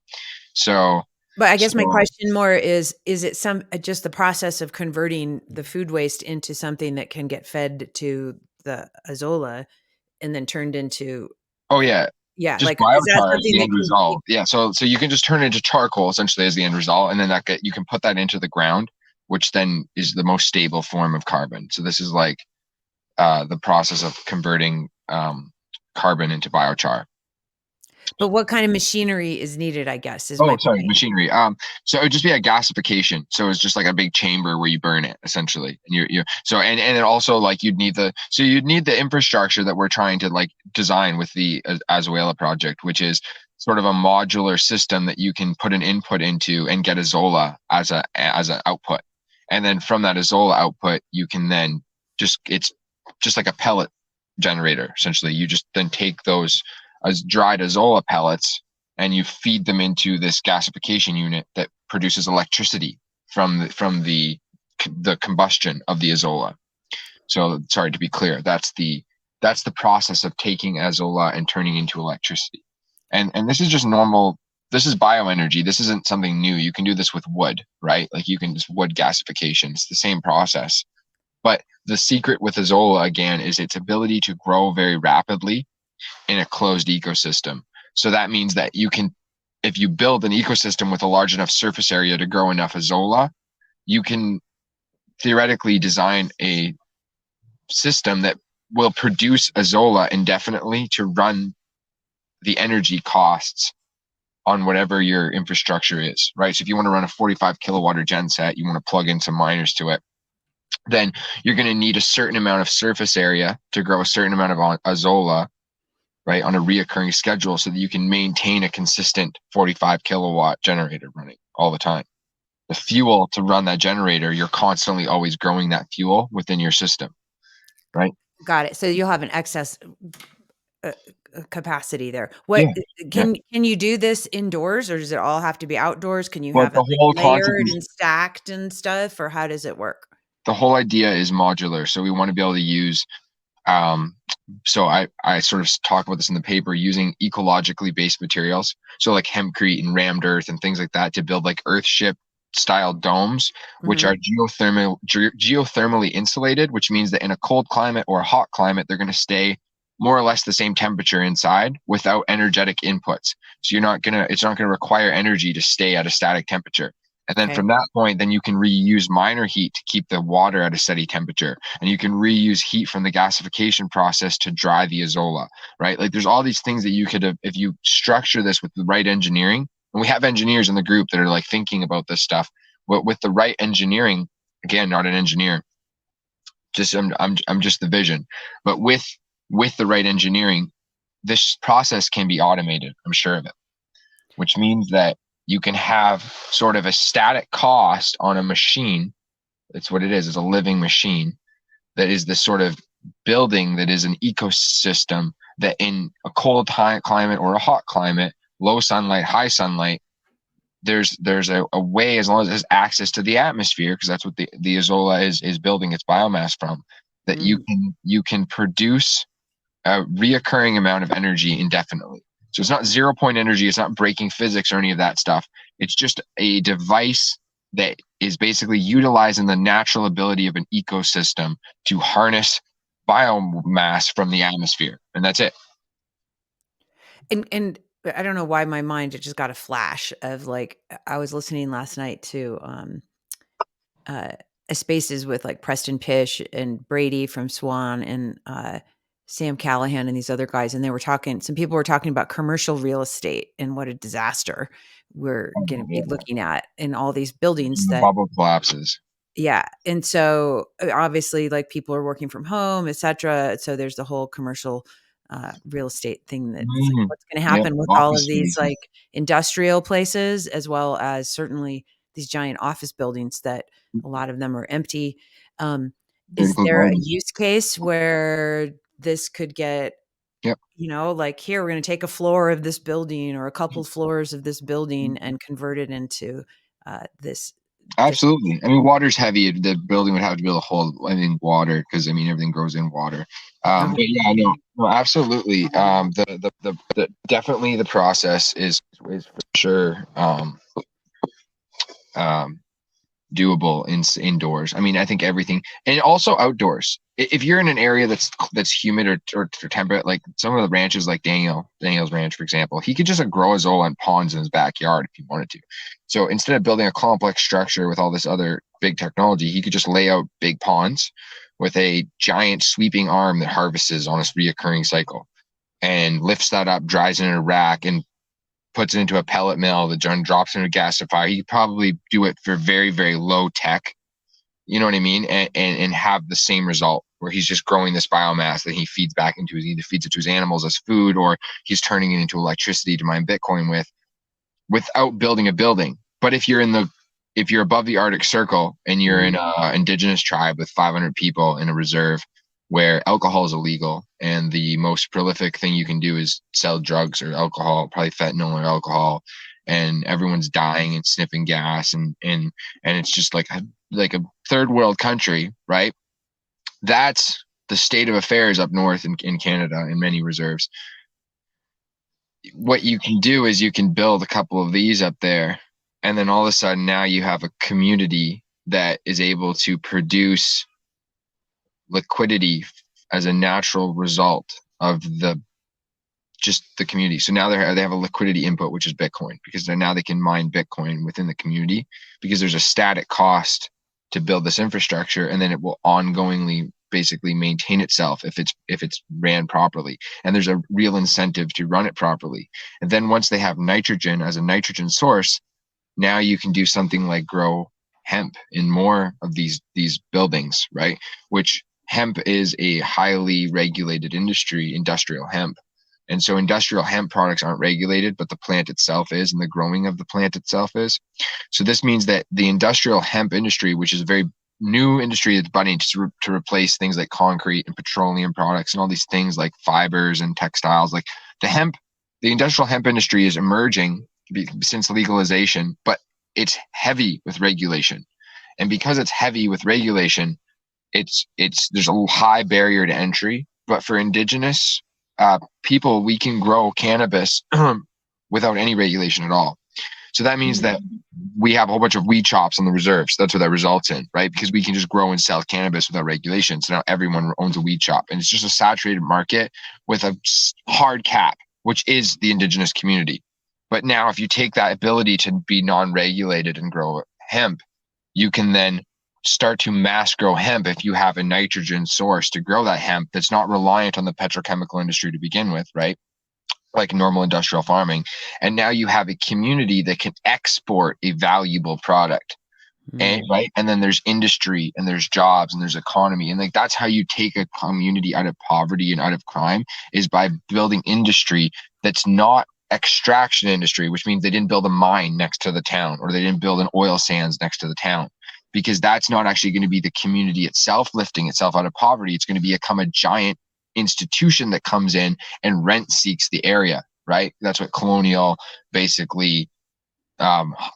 So But I guess my so question more is it some just the process of converting the food waste into something that can get fed to the Azola and then turned into, oh yeah, yeah, just like, is that biochar is something the that end can keep? result. Yeah, so you can just turn it into charcoal essentially as the end result, and then you can put that into the ground, which then is the most stable form of carbon. So this is like the process of converting carbon into biochar. But what kind of machinery is needed, I guess, is my Oh, sorry, point. machinery. So it would just be a gasification. So it's just like a big chamber where you burn it essentially. And you so and then also like you'd need the infrastructure that we're trying to like design with the Azuela project, which is sort of a modular system that you can put an input into and get a Zola as an output. And then from that Azola output, you can then it's just like a pellet generator essentially. You just then take those as dried Azola pellets and you feed them into this gasification unit that produces electricity from the combustion of the azola. So sorry, to be clear, that's the process of taking azola and turning into electricity. And this is just normal. This is bioenergy. This isn't something new. You can do this with wood, right? Like you can just wood gasification. It's the same process. But the secret with azola again is its ability to grow very rapidly in a closed ecosystem. So that means that if you build an ecosystem with a large enough surface area to grow enough azola, you can theoretically design a system that will produce azola indefinitely to run the energy costs on whatever your infrastructure is, right? So if you want to run a 45 kilowatt gen set, you want to plug in some miners to it, then you're going to need a certain amount of surface area to grow a certain amount of azola, right, on a reoccurring schedule so that you can maintain a consistent 45 kilowatt generator running all the time. The fuel to run that generator, you're constantly always growing that fuel within your system, right? Got it. So you'll have an excess, uh, capacity there. Yeah. Yeah. Can you do this indoors, or does it all have to be outdoors? Can you But have it, the like, whole concept layered is and stacked and stuff, or how does it work? the whole idea is modular. So we want to be able to use um so I sort of talk about this in the paper, using ecologically based materials. So like hempcrete and rammed earth and things like that to build like earthship style domes, which are Mhm. geothermally insulated, which means that in a cold climate or a hot climate, they're going to stay more or less the same temperature inside without energetic inputs. So it's not going to require energy to stay at a static temperature. And then Okay. from that point, then you can reuse minor heat to keep the water at a steady temperature. And you can reuse heat from the gasification process to dry the azolla, right? Like there's all these things that you could, if you structure this with the right engineering, and we have engineers in the group that are like thinking about this stuff, but with the right engineering, again, not an engineer, just I'm just the vision, but with the right engineering, this process can be automated. I'm sure of it, which means that you can have sort of a static cost on a machine. That's what it is. It's a living machine that is this sort of building that is an ecosystem that in a cold climate or a hot climate, low sunlight, high sunlight, there's a way, as long as it has access to the atmosphere, because that's what the azolla is building its biomass from, that Mm. you can produce a reoccurring amount of energy indefinitely. So it's not 0 point energy. It's not breaking physics or any of that stuff. It's just a device that is basically utilizing the natural ability of an ecosystem to harness biomass from the atmosphere. And that's it. And I don't know why my mind, it just got a flash of like, I was listening last night to uh Spaces with like Preston Pish and Brady from Swan and Sam Callahan and these other guys, and they were talking, some people were talking about commercial real estate and what a disaster we're going to be looking at in all these buildings The that, bubble collapses. yeah. And so obviously like people are working from home, etc. So there's the whole commercial real estate thing that's like, Mm-hmm. what's going to Yep. happen with all Office of these spaces. like industrial places, as well as certainly these giant office buildings that a lot of them are empty. Um, is Vertical there a garden. use case where this could get, Yep. like, here, we're going to take a floor of this building or a couple floors of this building and convert it into this. Absolutely. I mean, water's heavy. The building would have to be able to hold, I think, water, because I mean everything grows in water. Okay. But yeah, no, absolutely. The definitely the process is for sure um, doable indoors. I mean, I think everything, and also outdoors. If you're in an area that's humid or temperate, like some of the ranches, like Daniel's ranch, for example, he could just grow his own ponds in his backyard if he wanted to. So instead of building a complex structure with all this other big technology, he could just lay out big ponds with a giant sweeping arm that harvests on a reoccurring cycle and lifts that up, dries it in a rack, and puts it into a pellet mill that John drops into a gasifier. He could probably do it for very, very low tech, you know what I mean? And have the same result where he's just growing this biomass that he feeds back into his, either feeds it to his animals as food, or he's turning it into electricity to mine Bitcoin with, without building a building. But if you're above the Arctic Circle and you're in Mhm. a indigenous tribe with 500 people in a reserve where alcohol is illegal, and the most prolific thing you can do is sell drugs or alcohol, probably fentanyl or alcohol, and everyone's dying and sniffing gas, and it's just like a third world country, right? That's the state of affairs up north in Canada in many reserves. What you can do is you can build a couple of these up there, and then all of a sudden now you have a community that is able to produce liquidity as a natural result of the community. So now they have a liquidity input, which is Bitcoin, because now they can mine Bitcoin within the community, because there's a static cost to build this infrastructure, and then it will ongoingly basically maintain itself if it's ran properly, and there's a real incentive to run it properly. And then once they have nitrogen as a nitrogen source, now you can do something like grow hemp in more of these buildings, right? Which hemp is a highly regulated industry, industrial hemp. And so industrial hemp products aren't regulated, but the plant itself is, and the growing of the plant itself is. So this means that the industrial hemp industry, which is a very new industry that's budding to replace things like concrete and petroleum products and all these things like fibers and textiles, like the industrial hemp industry is emerging since legalization, but it's heavy with regulation. And because it's heavy with regulation, it's there's a high barrier to entry. But for indigenous people, we can grow cannabis without any regulation at all. So that means Mhm. that we have a whole bunch of weed shops on the reserves. That's what that results in, right? Because we can just grow and sell cannabis without regulation. So now everyone owns a weed shop, and it's just a saturated market with a hard cap, which is the indigenous community. But now, if you take that ability to be non-regulated and grow hemp, you can then start to mass grow hemp if you have a nitrogen source to grow that hemp that's not reliant on the petrochemical industry to begin with, right? Like normal industrial farming. And now you have a community that can export a valuable product. And Mm. right. And then there's industry and there's jobs and there's economy. And like that's how you take a community out of poverty and out of crime, is by building industry that's not extraction industry, which means they didn't build a mine next to the town, or they didn't build an oil sands next to the town, because that's not actually going to be the community itself lifting itself out of poverty. It's going to become a giant institution that comes in and rent seeks the area, right? That's what colonial basically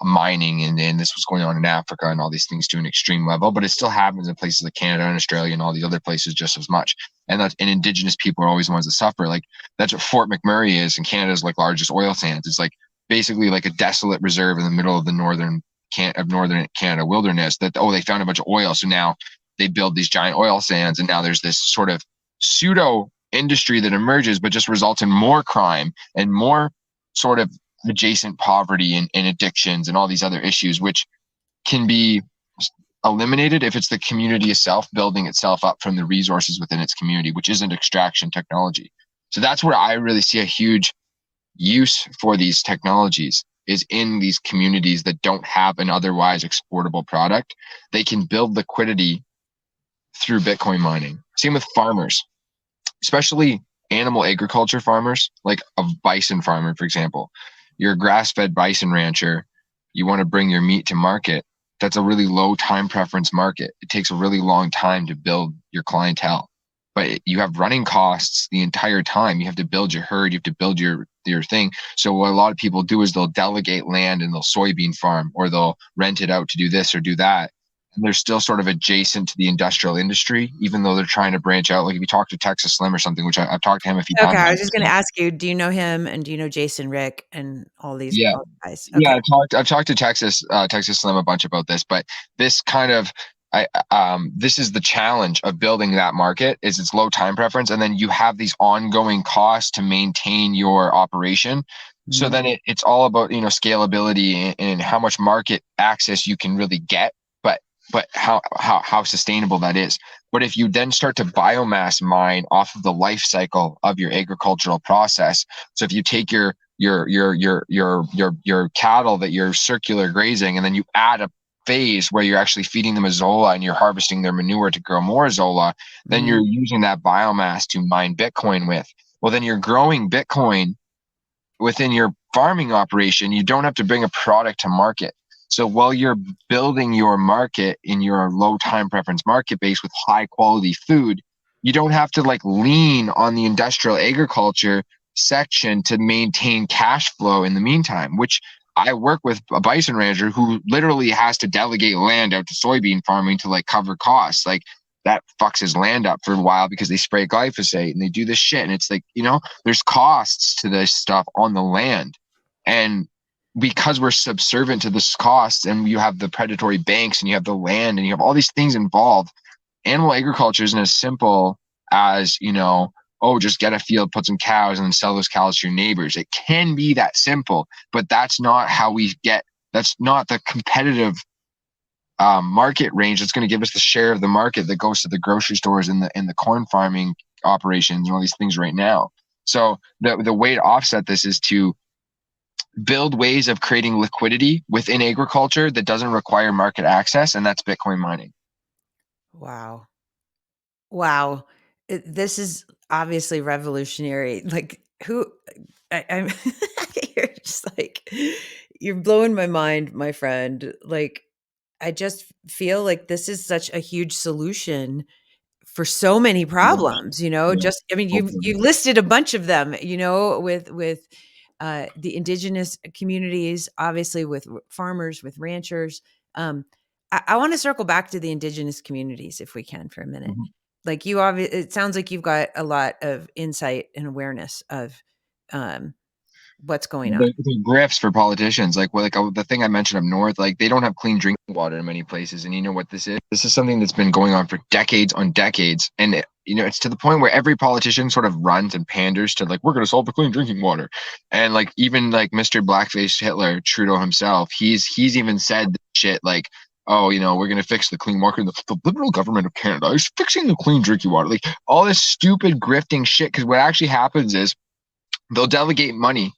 mining and this was going on in Africa and all these things to an extreme level, but it still happens in places like Canada and Australia and all these other places just as much. And indigenous people are always the ones that suffer. Like that's what Fort McMurray is in Canada's like largest oil sands. It's like basically like a desolate reserve in the middle of the northern Canada wilderness that, oh, they found a bunch of oil. So now they build these giant oil sands, and now there's this sort of pseudo industry that emerges, but just results in more crime and more sort of adjacent poverty and addictions and all these other issues, which can be eliminated if it's the community itself building itself up from the resources within its community, which isn't extraction technology. So that's where I really see a huge use for these technologies, is in these communities that don't have an otherwise exportable product. They can build liquidity through Bitcoin mining. Same with farmers, especially animal agriculture farmers, like a bison farmer, for example. You're a grass-fed bison rancher, you want to bring your meat to market. That's a really low time preference market. It takes a really long time to build your clientele, but you have running costs the entire time. You have to build your herd, you have to build your thing. So what a lot of people do is they'll delegate land and they'll soybean farm, or they'll rent it out to do this or do that. And they're still sort of adjacent to the industrial industry, even though they're trying to branch out. Like if you talk to Texas Slim or something, which I've talked to him a few Okay, times. I was just gonna ask you, do you know him, and do you know Jason Rick and all these Yeah. guys? Yeah, Okay. I've talked to Texas Slim a bunch about this, but this kind of this is the challenge of building that market, is its low time preference, and then you have these ongoing costs to maintain your operation. So Mhm. then it's all about, scalability and how much market access you can really get, but how sustainable that is. But if you then start to biomass mine off of the life cycle of your agricultural process, so if you take your cattle that you're circular grazing, and then you add a phase where you're actually feeding them azolla and you're harvesting their manure to grow more azolla, then Mhm. you're using that biomass to mine Bitcoin with. Well, then you're growing Bitcoin within your farming operation. You don't have to bring a product to market. So while you're building your market in your low time preference market base with high quality food, you don't have to like lean on the industrial agriculture section to maintain cash flow in the meantime, which I work with a bison rancher who literally has to delegate land out to soybean farming to like cover costs. Like that fucks his land up for a while because they spray glyphosate and they do this shit. And it's like, there's costs to this stuff on the land. And because we're subservient to this cost, and you have the predatory banks and you have the land and you have all these things involved, animal agriculture isn't as simple as, oh, just get a field, put some cows, and then sell those cows to your neighbors. It can be that simple, but that's not how that's not the competitive market range that's going to give us the share of the market that goes to the grocery stores and the corn farming operations and all these things right now. So the way to offset this is to build ways of creating liquidity within agriculture that doesn't require market access, and that's Bitcoin mining. Wow. Wow. This is obviously revolutionary. Like, I'm you're just like, you're blowing my mind, my friend. Like, I just feel like this is such a huge solution for so many Yeah, problems, yeah, just, I mean, hopefully. you listed a bunch of them, with the indigenous communities, obviously with farmers, with ranchers. I want to circle back to the indigenous communities if we can for a minute. Mhm. Like it sounds like you've got a lot of insight and awareness of um, what's going on. The grifts for politicians, the thing I mentioned up north, like they don't have clean drinking water in many places, and you know what this is? This is something that's been going on for decades on decades, and it's to the point where every politician sort of runs and panders to like, we're going to solve the clean drinking water. And like, even like Mr. Blackface Hitler, Trudeau himself, he's even said shit like, oh, we're going to fix the clean water. The liberal government of Canada is fixing the clean drinking water. Like all this stupid grifting shit. Because what actually happens is they'll delegate money.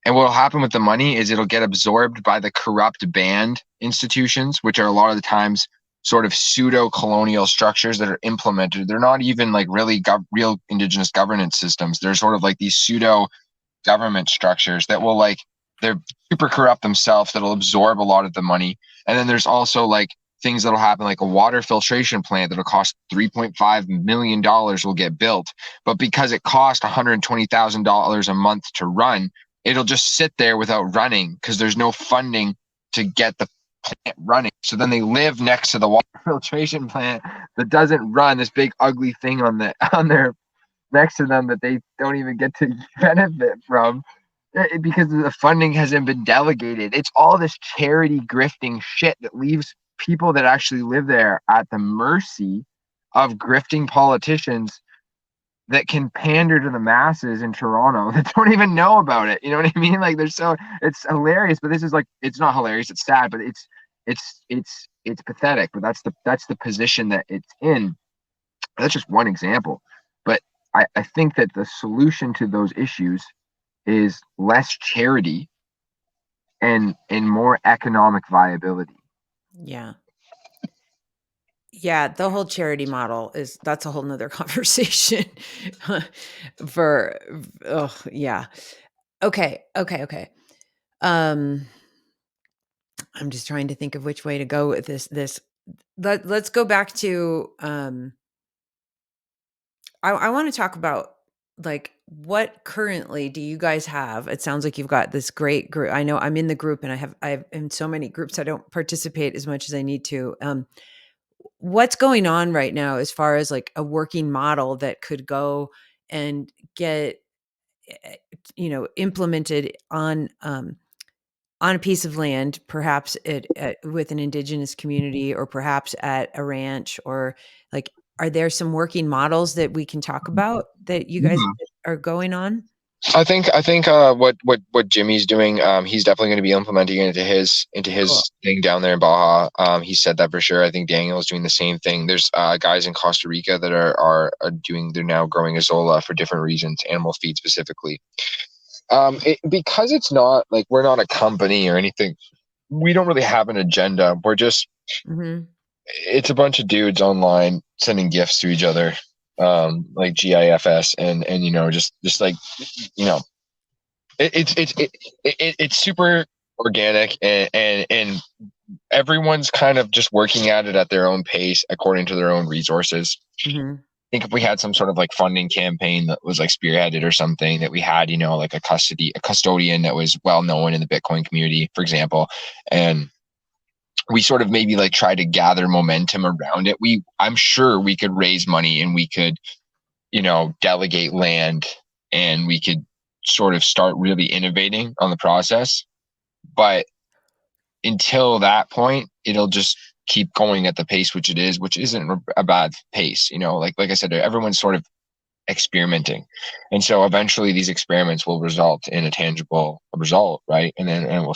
And what will happen with the money is it'll get absorbed by the corrupt banned institutions, which are a lot of the times sort of pseudo-colonial structures that are implemented. They're not even like really real indigenous governance systems. They're sort of like these pseudo-government structures that will like, they're super corrupt themselves, that'll absorb a lot of the money. And then there's also like things that'll happen, like a water filtration plant that'll cost $3.5 million will get built. But because it cost $120,000 a month to run, it'll just sit there without running because there's no funding to get the plant running. So then they live next to the water filtration plant that doesn't run, this big ugly thing on their next to them that they don't even get to benefit from because the funding hasn't been delegated. It's all this charity grifting shit that leaves people that actually live there at the mercy of grifting politicians that can pander to the masses in Toronto that don't even know about it. You know what I mean? Like it's hilarious, but this is like, it's not hilarious. It's sad, but it's pathetic, but that's the position that it's in. That's just one example. But I think that the solution to those issues is less charity and more economic viability. Yeah. Yeah, the whole charity model that's a whole nother conversation for, oh yeah. Okay. Um, I'm just trying to think of which way to go with this. Let's go back to, I want to talk about like what currently do you guys have? It sounds like you've got this great group. I know I'm in the group and I've in so many groups I don't participate as much as I need to. What's going on right now as far as like a working model that could go and get implemented on a piece of land, perhaps with an indigenous community or perhaps at a ranch, or like, are there some working models that we can talk about that you guys are going on? I think what Jimmy's doing, he's definitely going to be implementing it into Cool. his thing down there in Baja. He said that for sure. I think Daniel is doing the same thing. There's guys in Costa Rica that are doing. They're now growing Azola for different reasons, animal feed specifically. Because it's not like we're not a company or anything. We don't really have an agenda. We're just Mhm. it's a bunch of dudes online sending gifts to each other, like GIFs and just like you know it's super organic and everyone's kind of just working at it at their own pace according to their own resources. Mhm. I think if we had some sort of like funding campaign that was like spearheaded or something, that we had like a custodian that was well known in the Bitcoin community, for example, and we sort of maybe like try to gather momentum around it, I'm sure we could raise money and we could delegate land and we could sort of start really innovating on the process. But until that point, it'll just keep going at the pace which it is, which isn't a bad pace. Like I said, everyone's sort of experimenting, and so eventually these experiments will result in a tangible result, right? And we'll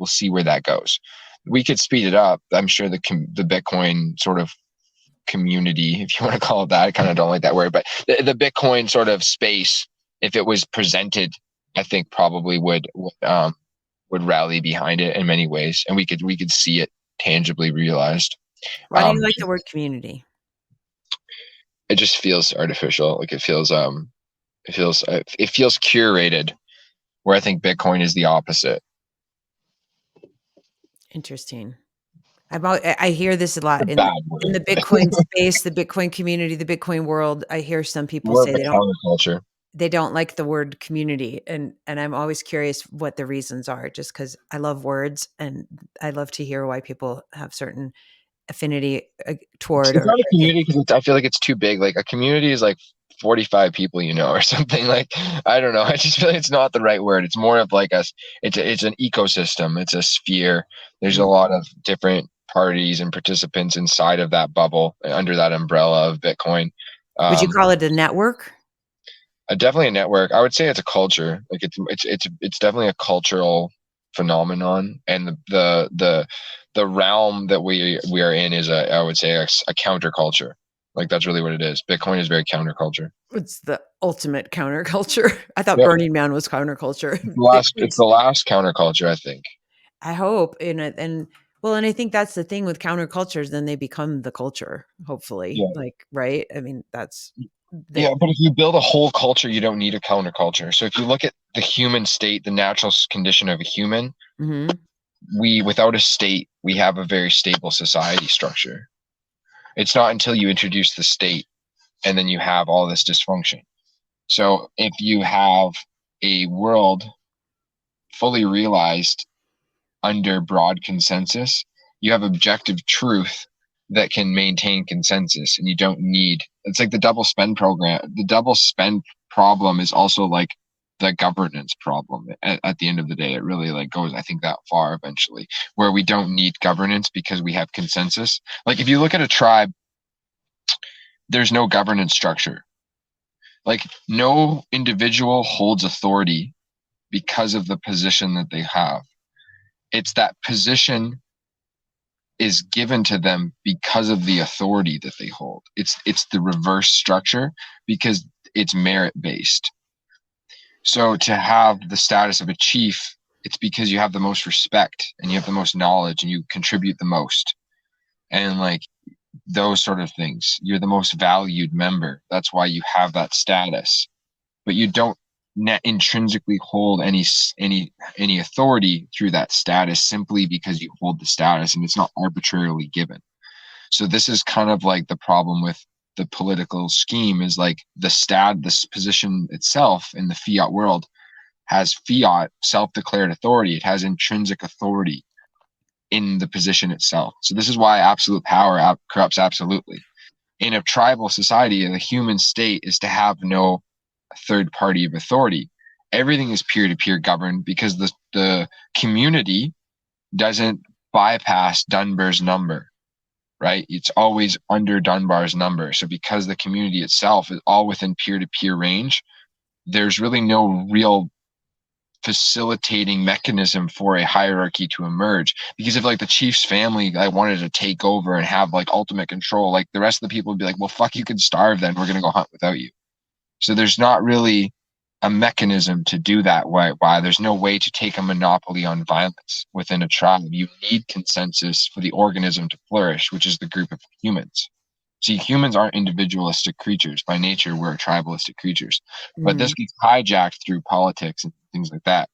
see where that goes. We could speed it up. I'm sure the Bitcoin sort of community, if you want to call it that, I kind of don't like that word, but the Bitcoin sort of space, if it was presented, I think probably would rally behind it in many ways, and we could see it tangibly realized. Why do you like the word community? It just feels artificial. Like it feels curated, where I think Bitcoin is the opposite. Interesting. I hear this a lot It's a in bad word. the Bitcoin space, the Bitcoin community, the Bitcoin world. I hear some people More of say a counterculture. they don't like the word community, and I'm always curious what the reasons are, just because I love words and I love to hear why people have certain affinity toward It's or not a against. community because I feel like it's too big. Like a community is like 45 people, or something. Like I don't know. I just feel like it's not the right word. It's more of like it's an ecosystem. It's a sphere. There's a Mm, lot of different parties and participants inside of that bubble under that umbrella of Bitcoin. Would you call it a network? Definitely a network. I would say it's a culture. Like it's definitely a cultural phenomenon, and the realm that we are in is I would say a counterculture. Like that's really what it is. Bitcoin is very counterculture. It's the ultimate counterculture. I thought Yep. Burning Man was counterculture. It's the last counterculture, I think. I hope, and well, and I think that's the thing with countercultures, then they become the culture, hopefully. Yeah. Like, right? I mean, that's Yeah, the but if you build a whole culture, you don't need a counterculture. So if you look at the human state, the natural condition of a human, mhm. we without a state, we have a very stable society structure. It's not until you introduce the state and then you have all this dysfunction. So if you have a world fully realized under broad consensus, you have objective truth that can maintain consensus, and you don't need. It's like the double spend program. The double spend problem is also like the governance problem. At the end of the day, it really like goes, I think, that far eventually, where we don't need governance because we have consensus. Like if you look at a tribe, there's no governance structure. Like no individual holds authority because of the position that they have. It's that position is given to them because of the authority that they hold. It's the reverse structure because it's merit based. So to have the status of a chief, it's because you have the most respect and you have the most knowledge and you contribute the most. And like those sort of things. You're the most valued member. That's why you have that status. But you don't intrinsically hold any authority through that status simply because you hold the status and it's not arbitrarily given. So this is kind of like the problem with the political scheme is like this position itself in the fiat world has fiat self-declared authority. It has intrinsic authority in the position itself. So this is why absolute power corrupts absolutely. In a tribal society, the human state is to have no third party of authority. Everything is peer-to-peer governed because the community doesn't bypass Dunbar's number, right? It's always under Dunbar's number. So because the community itself is all within peer-to-peer range, there's really no real facilitating mechanism for a hierarchy to emerge. Because if like the chief's family like wanted to take over and have like ultimate control, like the rest of the people would be like, well, fuck, you can starve then. We're gonna go hunt without you. So there's not really a mechanism to do that. Why there's no way to take a monopoly on violence within a tribe. You need consensus for the organism to flourish, which is the group of humans. See, humans aren't individualistic creatures. By nature, we're tribalistic creatures. But this Mm. gets hijacked through politics and things like that.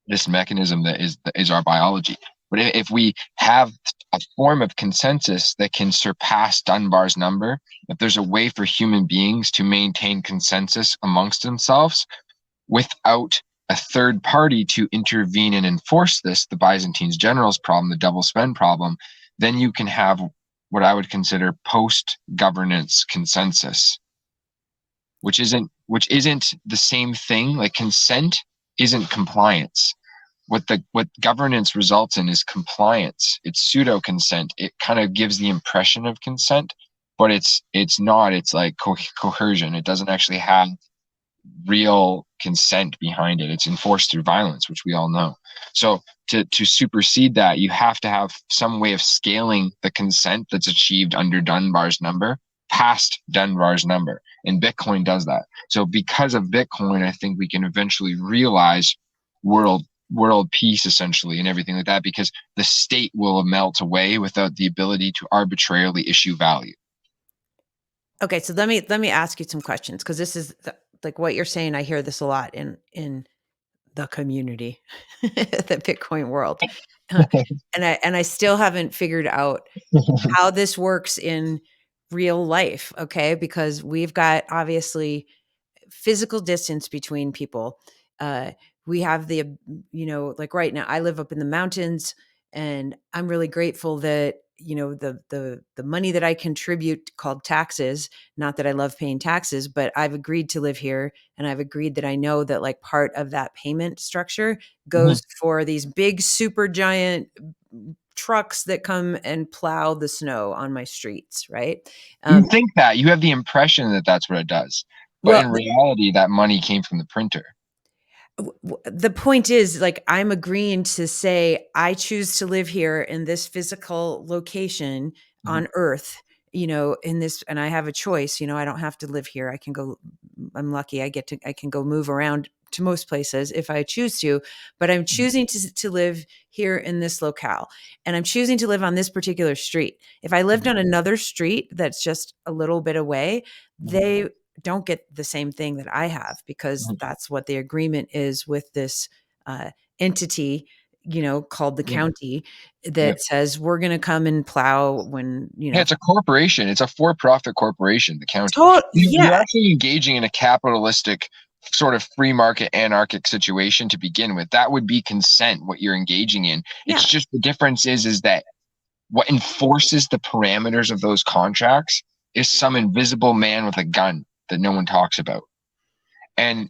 This mechanism that is our biology. But if we have a form of consensus that can surpass Dunbar's number, if there's a way for human beings to maintain consensus amongst themselves without a third party to intervene and enforce this, the Byzantine generals problem, the double spend problem, then you can have what I would consider post-governance consensus, which isn't the same thing. Like consent isn't compliance. What governance results in is compliance. It's pseudo consent. It kind of gives the impression of consent, but it's not. It's like coercion. It doesn't actually have real consent behind it. It's enforced through violence, which we all know. So to supersede that, you have to have some way of scaling the consent that's achieved under Dunbar's number past Dunbar's number. And Bitcoin does that. So because of Bitcoin, I think we can eventually realize world peace essentially and everything like that, because the state will melt away without the ability to arbitrarily issue value. Okay, so let me ask you some questions because this is like what you're saying. I hear this a lot in the community, the Bitcoin world, uh, and I still haven't figured out how this works in real life. Okay, because we've got obviously physical distance between people. Uh, we have like right now, I live up in the mountains, and I'm really grateful that the money that I contribute called taxes. Not that I love paying taxes, but I've agreed to live here, and I've agreed that I know that like part of that payment structure Mhm. goes for these big, super giant trucks that come and plow the snow on my streets, right? You Um, think that you have the impression that that's what it does, but well, in reality, that money came from the printer. the point is, like, I'm agreeing to say I choose to live here in this physical location Mhm. on earth, in this, and I have a choice. I don't have to live here. I can go, I'm lucky, I can go move around to most places if I choose to, but I'm choosing to live here in this locale, and I'm choosing to live on this particular street. If I lived Mhm. on another street that's just a little bit away, Mhm. they don't get the same thing that I have, because Mhm. that's what the agreement is with this uh, entity, called the Yeah. county, Yeah. that says we're going to come and plow when, Yeah, it's a corporation. It's a for-profit corporation, the county. You're yeah, actually engaging in a capitalistic sort of free market anarchic situation to begin with. That would be consent, what you're engaging in. It's yeah, just the difference is that what enforces the parameters of those contracts is some invisible man with a gun that no one talks about. And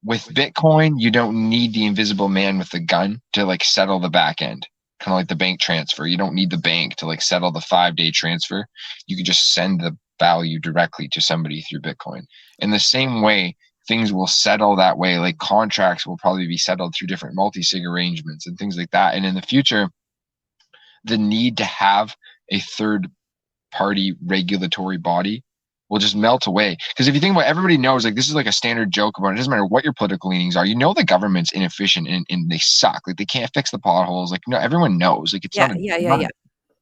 with Bitcoin, you don't need the invisible man with the gun to like settle the back end. Kind of like the bank transfer. You don't need the bank to like settle the 5-day transfer. You can just send the value directly to somebody through Bitcoin. In the same way, things will settle that way. Like contracts will probably be settled through different multi-sig arrangements and things like that. And in the future, the need to have a third party regulatory body will just melt away. Because if you think about it, everybody knows, like, this is like a standard joke about it. It doesn't matter what your political leanings are. The government's inefficient and they suck. Like they can't fix the potholes. Like no, everyone knows. Like it's yeah, not a yeah, yeah, not a yeah.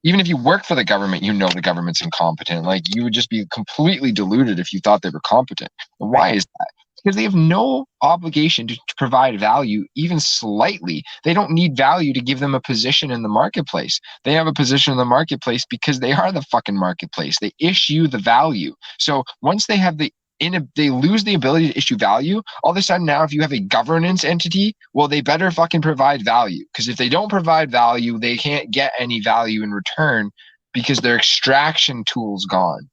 even if you work for the government, the government's incompetent. Like you would just be completely deluded if you thought they were competent. And Right. why is that? Because they have no obligation to provide value, even slightly. They don't need value to give them a position in the marketplace. They have a position in the marketplace because they are the fucking marketplace. They issue the value. So once they have they lose the ability to issue value. All of a sudden now, if you have a governance entity, well, they better fucking provide value. Because if they don't provide value, they can't get any value in return because their extraction tool's gone,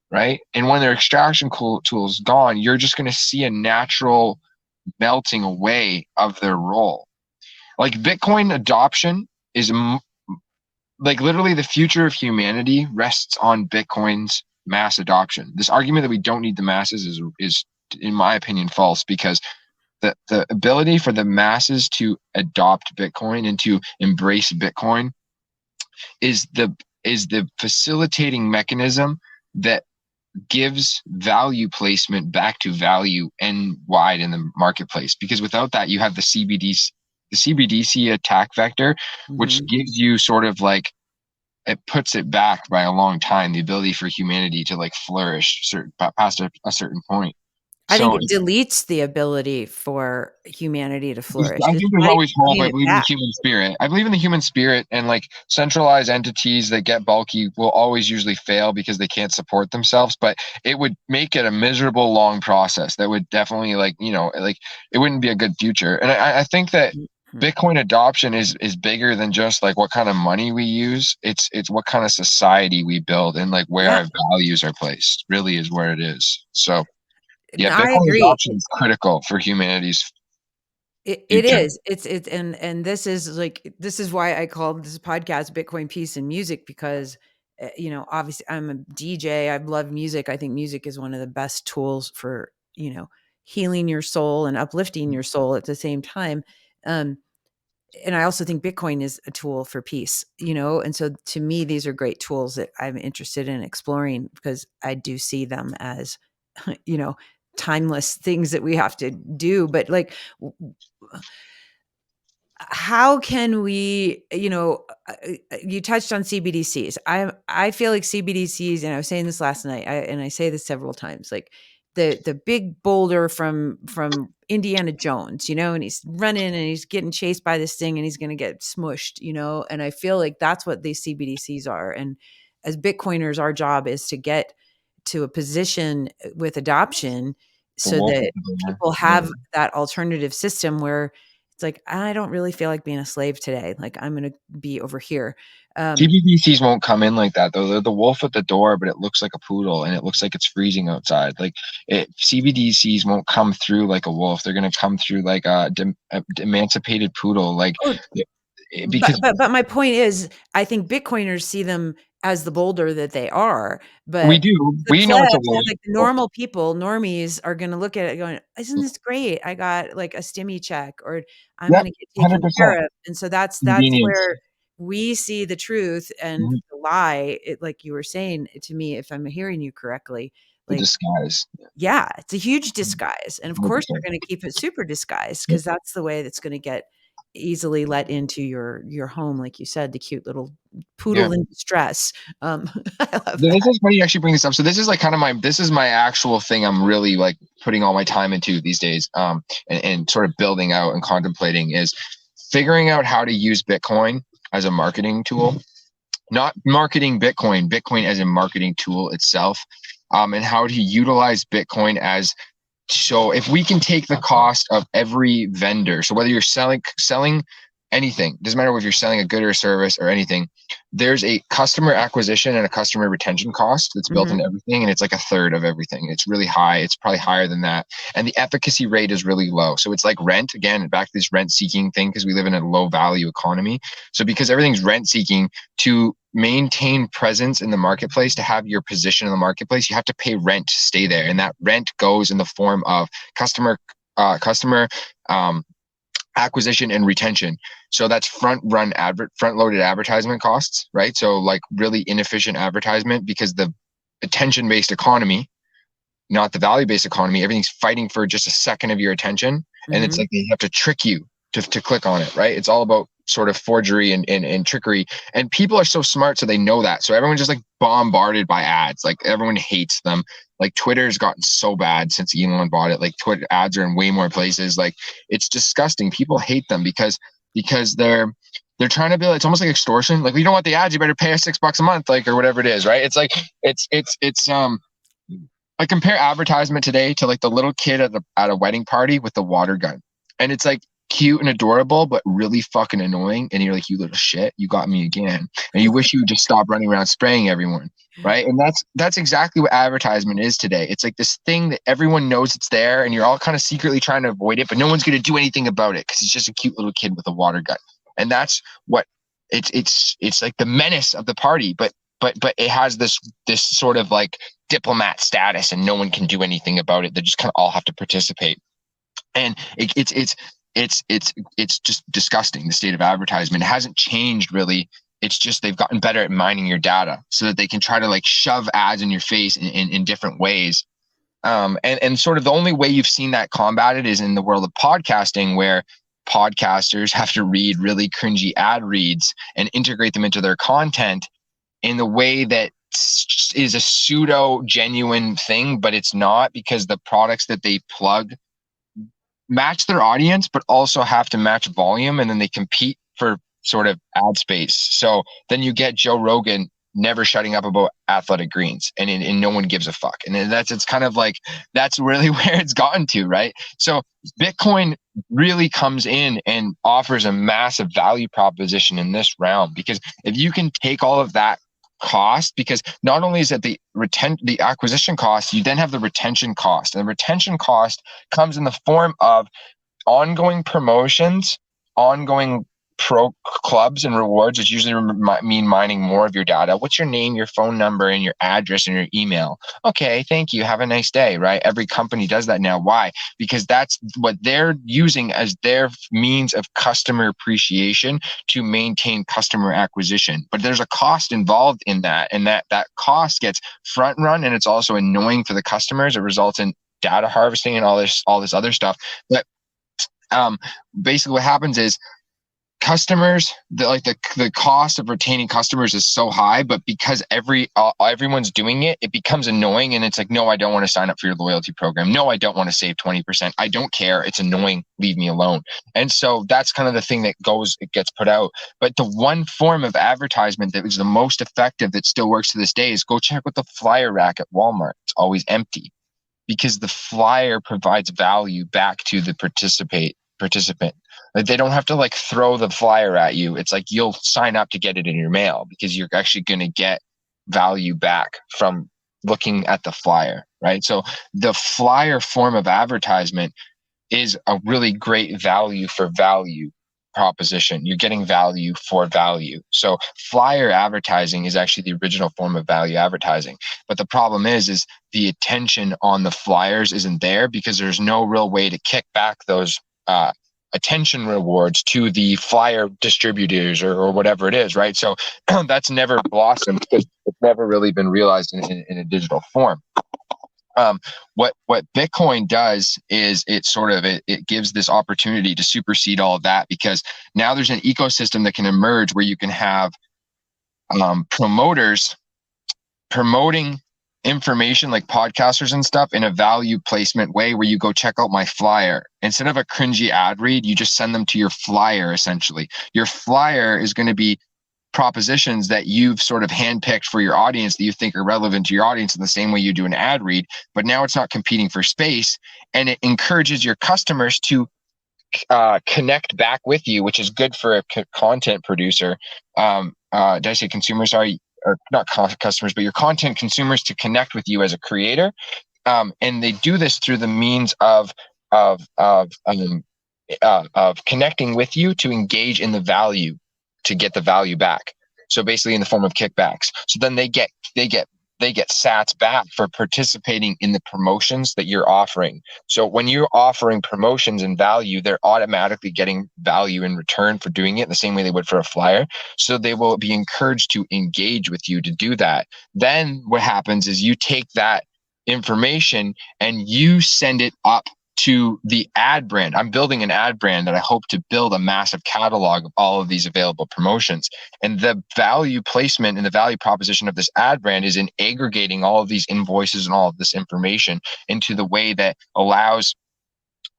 right? And when their extraction tool's gone, you're just going to see a natural melting away of their role. Like Bitcoin adoption is like literally the future of humanity rests on Bitcoin's mass adoption. This argument that we don't need the masses is in my opinion false, because the ability for the masses to adopt Bitcoin and to embrace Bitcoin is the facilitating mechanism that gives value placement back to value and wide in the marketplace. Because without that, you have the CBDC attack vector, which Hmm. gives you sort of like, it puts it back by a long time, the ability for humanity to like flourish past a certain point. I think So it deletes the ability for humanity to flourish. I It's think there's not even always hope. putting I it believe in the back. human spirit. I believe in the human spirit, and like centralized entities that get bulky will always usually fail because they can't support themselves. But it would make it a miserable, long process that would definitely like it wouldn't be a good future. And I think that Mhm. Bitcoin adoption is bigger than just like what kind of money we use. It's what kind of society we build and like where Yeah, our values are placed. Really is where it is. So yeah, I Bitcoin agree. adoption is critical for humanity's It future. is. It's and this is why I called this podcast Bitcoin Peace and Music, because obviously I'm a DJ. I love music. I think music is one of the best tools for, healing your soul and uplifting your soul at the same time. Um, and I also think Bitcoin is a tool for peace, and so to me, these are great tools that I'm interested in exploring, because I do see them as, you know, timeless things that we have to do. But like, how can we, you touched on CBDCs. I feel like CBDCs, and I was saying this last night, and I say this several times, like the big boulder from Indiana Jones, and he's running and he's getting chased by this thing and he's going to get smushed, and I feel like that's what these CBDCs are. And as Bitcoiners, our job is to get to a position with adoption The so wolf that at the door. people Yeah. have that alternative system where it's like, I don't really feel like being a slave today. Like, I'm going to be over here. Um, CBDCs won't come in like that though. They're the wolf at the door, but it looks like a poodle and it looks like it's freezing outside. Like CBDCs won't come through like a wolf. They're gonna come through like a emancipated poodle. Like oh, because But my point is, I think Bitcoiners see them as the boulder that they are, we but do, the we know it's a plebs, little, like the normal people, normies are gonna look at it going, "Isn't this great? I got like a stimmy check, or I'm yep, gonna get taken 100% care of." And so that's convenience. where we see the truth and Mhm. the lie. It, like you were saying to me, if I'm hearing you correctly, The like, disguise. yeah, it's a huge disguise, and of course, they're 100%. gonna keep it super disguised Yep. because that's the way that's gonna get easily let into your home, like you said, the cute little Yeah. poodle in distress. I love This that. is funny you actually bring this up. So this is like kind of this is my actual thing I'm really like putting all my time into these days, and sort of building out and contemplating is figuring out how to use Bitcoin as a marketing tool, not marketing Bitcoin as a marketing tool itself, and how to utilize Bitcoin as, so if we can take the cost of every vendor, so whether you're selling anything, doesn't matter if you're selling a good or a service or anything, there's a customer acquisition and a customer retention cost that's built Mhm, into everything, and it's like a third of everything. It's really high. It's probably higher than that, and the efficacy rate is really low. So it's like rent again, back to this rent seeking thing, because we live in a low value economy. So because everything's rent seeking, to maintain presence in the marketplace, to have your position in the marketplace, you have to pay rent to stay there, and that rent goes in the form of customer um, acquisition and retention. So that's front loaded advertisement costs, right? So like really inefficient advertisement, because the attention based economy, not the value based economy, everything's fighting for just a second of your attention, and it's mhm. like they have to trick you to click on it, right? It's all about sort of forgery and trickery, and people are so smart, so they know that. So everyone's just like bombarded by ads. Like everyone hates them. Like Twitter's gotten so bad since Elon bought it. Like Twitter ads are in way more places. Like it's disgusting. People hate them because they're trying to build, it's almost like extortion. Like, you don't want the ads, you better pay us $6 a month, like, or whatever it is, right? It's like it's I compare advertisement today to like the little kid at a wedding party with the water gun. And it's like cute and adorable, but really fucking annoying. And you're like, you little shit, you got me again. And you wish you would just stop running around spraying everyone. Right. And that's exactly what advertisement is today. It's like this thing that everyone knows it's there, and you're all kind of secretly trying to avoid it, but no one's going to do anything about it because it's just a cute little kid with a water gun. And that's what it's like the menace of the party, but it has this sort of like diplomat status, and no one can do anything about it. They just kind of all have to participate, and it's just disgusting. The state of advertisement hasn't changed really. It's just they've gotten better at mining your data so that they can try to like shove ads in your face in different ways. And sort of the only way you've seen that combated is in the world of podcasting, where podcasters have to read really cringy ad reads and integrate them into their content in the way that is a pseudo genuine thing, but it's not, because the products that they plug match their audience, but also have to match volume, and then they compete for sort of ad space. So then you get Joe Rogan never shutting up about athletic greens, and no one gives a fuck. And then it's kind of like, that's really where it's gotten to, right? So Bitcoin really comes in and offers a massive value proposition in this realm, because if you can take all of that cost, because not only is it the acquisition cost, you then have the retention cost, and the retention cost comes in the form of ongoing promotions, ongoing pro clubs and rewards, which usually mean mining more of your data. What's your name, your phone number, and your address and your email? Okay, thank you. Have a nice day, right? Every company does that now. Why? Because that's what they're using as their means of customer appreciation to maintain customer acquisition. But there's a cost involved in that, and that cost gets front run, and it's also annoying for the customers. It results in data harvesting and all this other stuff. But um, basically what happens is customers, the cost of retaining customers is so high, but because everyone's doing it, it becomes annoying, and it's like, no, I don't want to sign up for your loyalty program. No, I don't want to save 20%. I don't care. It's annoying. Leave me alone. And so that's kind of the thing that it gets put out. But the one form of advertisement that is the most effective, that still works to this day, is go check with the flyer rack at Walmart. It's always empty, because the flyer provides value back to the participant. Like, they don't have to like throw the flyer at you. It's like you'll sign up to get it in your mail, because you're actually going to get value back from looking at the flyer, right? So the flyer form of advertisement is a really great value for value proposition. You're getting value for value. So flyer advertising is actually the original form of value advertising. But the problem is the attention on the flyers isn't there because there's no real way to kick back those attention rewards to the flyer distributors or whatever it is, right? So that's never blossomed because it's never really been realized in a digital form. What Bitcoin does is it gives this opportunity to supersede all of that, because now there's an ecosystem that can emerge where you can have promoters promoting information like podcasters and stuff in a value placement way, where you go check out my flyer. Instead of a cringy ad read, you just send them to your flyer. Essentially, your flyer is going to be propositions that you've sort of handpicked for your audience that you think are relevant to your audience in the same way you do an ad read, but now it's not competing for space, and it encourages your customers to connect back with you, which is good for a content producer. Did I say consumers? Sorry, or not customers, but your content consumers to connect with you as a creator. And they do this through the means of connecting with you to engage in the value, to get the value back. So basically in the form of kickbacks. So then they get sats back for participating in the promotions that you're offering. So when you're offering promotions and value, they're automatically getting value in return for doing it the same way they would for a flyer. So they will be encouraged to engage with you to do that. Then what happens is you take that information and you send it up to the ad brand. I'm building an ad brand that I hope to build a massive catalog of all of these available promotions. And the value placement and the value proposition of this ad brand is in aggregating all of these invoices and all of this information into the way that allows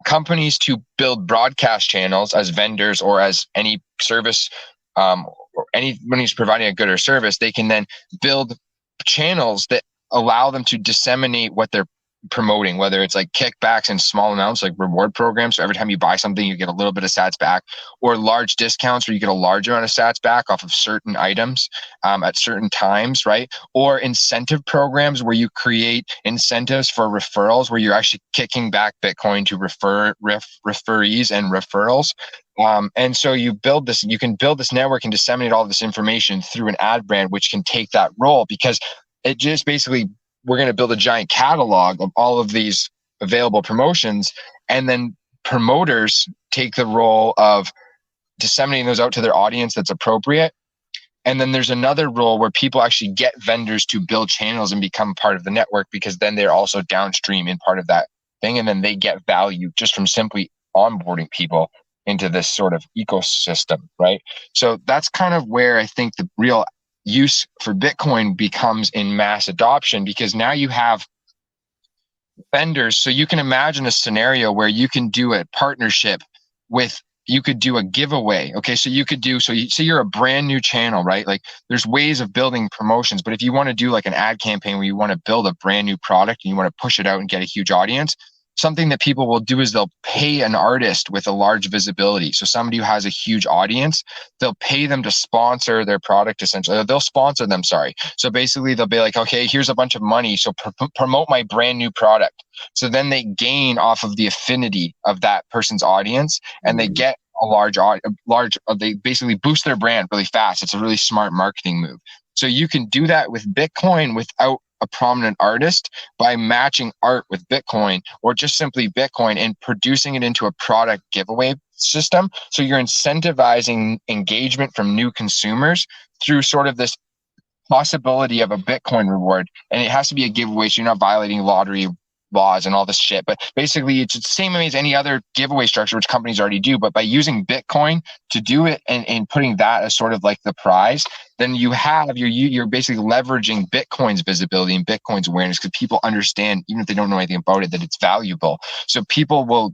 companies to build broadcast channels as vendors or as any service, or anyone who's providing a good or service. They can then build channels that allow them to disseminate what they're promoting, whether it's like kickbacks in small amounts, like reward programs. So every time you buy something, you get a little bit of sats back, or large discounts where you get a large amount of sats back off of certain items at certain times, right? Or incentive programs where you create incentives for referrals, where you're actually kicking back Bitcoin to referees and referrals. And so you can build this network and disseminate all this information through an ad brand, which can take that role, because it just basically, we're going to build a giant catalog of all of these available promotions, and then promoters take the role of disseminating those out to their audience that's appropriate. And then there's another role where people actually get vendors to build channels and become part of the network, because then they're also downstream in part of that thing. And then they get value just from simply onboarding people into this sort of ecosystem, right? So that's kind of where I think the real use for Bitcoin becomes in mass adoption, because now you have vendors. So you can imagine a scenario where you can do a partnership with, you could do a giveaway. Okay. So you could do, say you're a brand new channel, right? Like there's ways of building promotions, but if you want to do like an ad campaign where you want to build a brand new product and you want to push it out and get a huge audience, something that people will do is they'll pay an artist with a large visibility. So somebody who has a huge audience, they'll pay them to sponsor their product, essentially. They'll sponsor them, sorry. So basically they'll be like, okay, here's a bunch of money, so promote my brand new product. So then they gain off of the affinity of that person's audience, and they get they basically boost their brand really fast. It's a really smart marketing move. So you can do that with Bitcoin without a prominent artist, by matching art with Bitcoin, or just simply Bitcoin, and producing it into a product giveaway system. So you're incentivizing engagement from new consumers through sort of this possibility of a Bitcoin reward. And it has to be a giveaway, so you're not violating lottery laws and all this shit. But basically it's the same as any other giveaway structure, which companies already do. But by using Bitcoin to do it, and putting that as sort of like the prize, then you're basically leveraging Bitcoin's visibility and Bitcoin's awareness, because people understand, even if they don't know anything about it, that it's valuable. So people will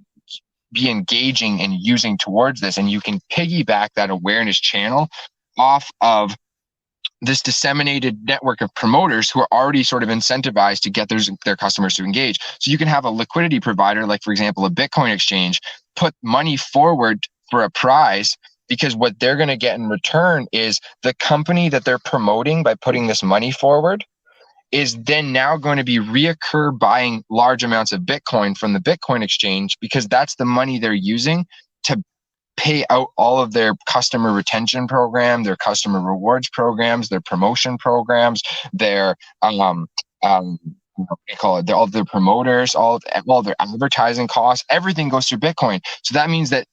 be engaging and using towards this, and you can piggyback that awareness channel off of this disseminated network of promoters who are already sort of incentivized to get their customers to engage. So you can have a liquidity provider, like for example, a Bitcoin exchange, put money forward for a prize, because what they're going to get in return is the company that they're promoting by putting this money forward is then now going to be reoccur buying large amounts of Bitcoin from the Bitcoin exchange, because that's the money they're using to pay out all of their customer retention program, their customer rewards programs, their promotion programs, their what do you call it? All their promoters, all their advertising costs, everything goes through Bitcoin. So that means that,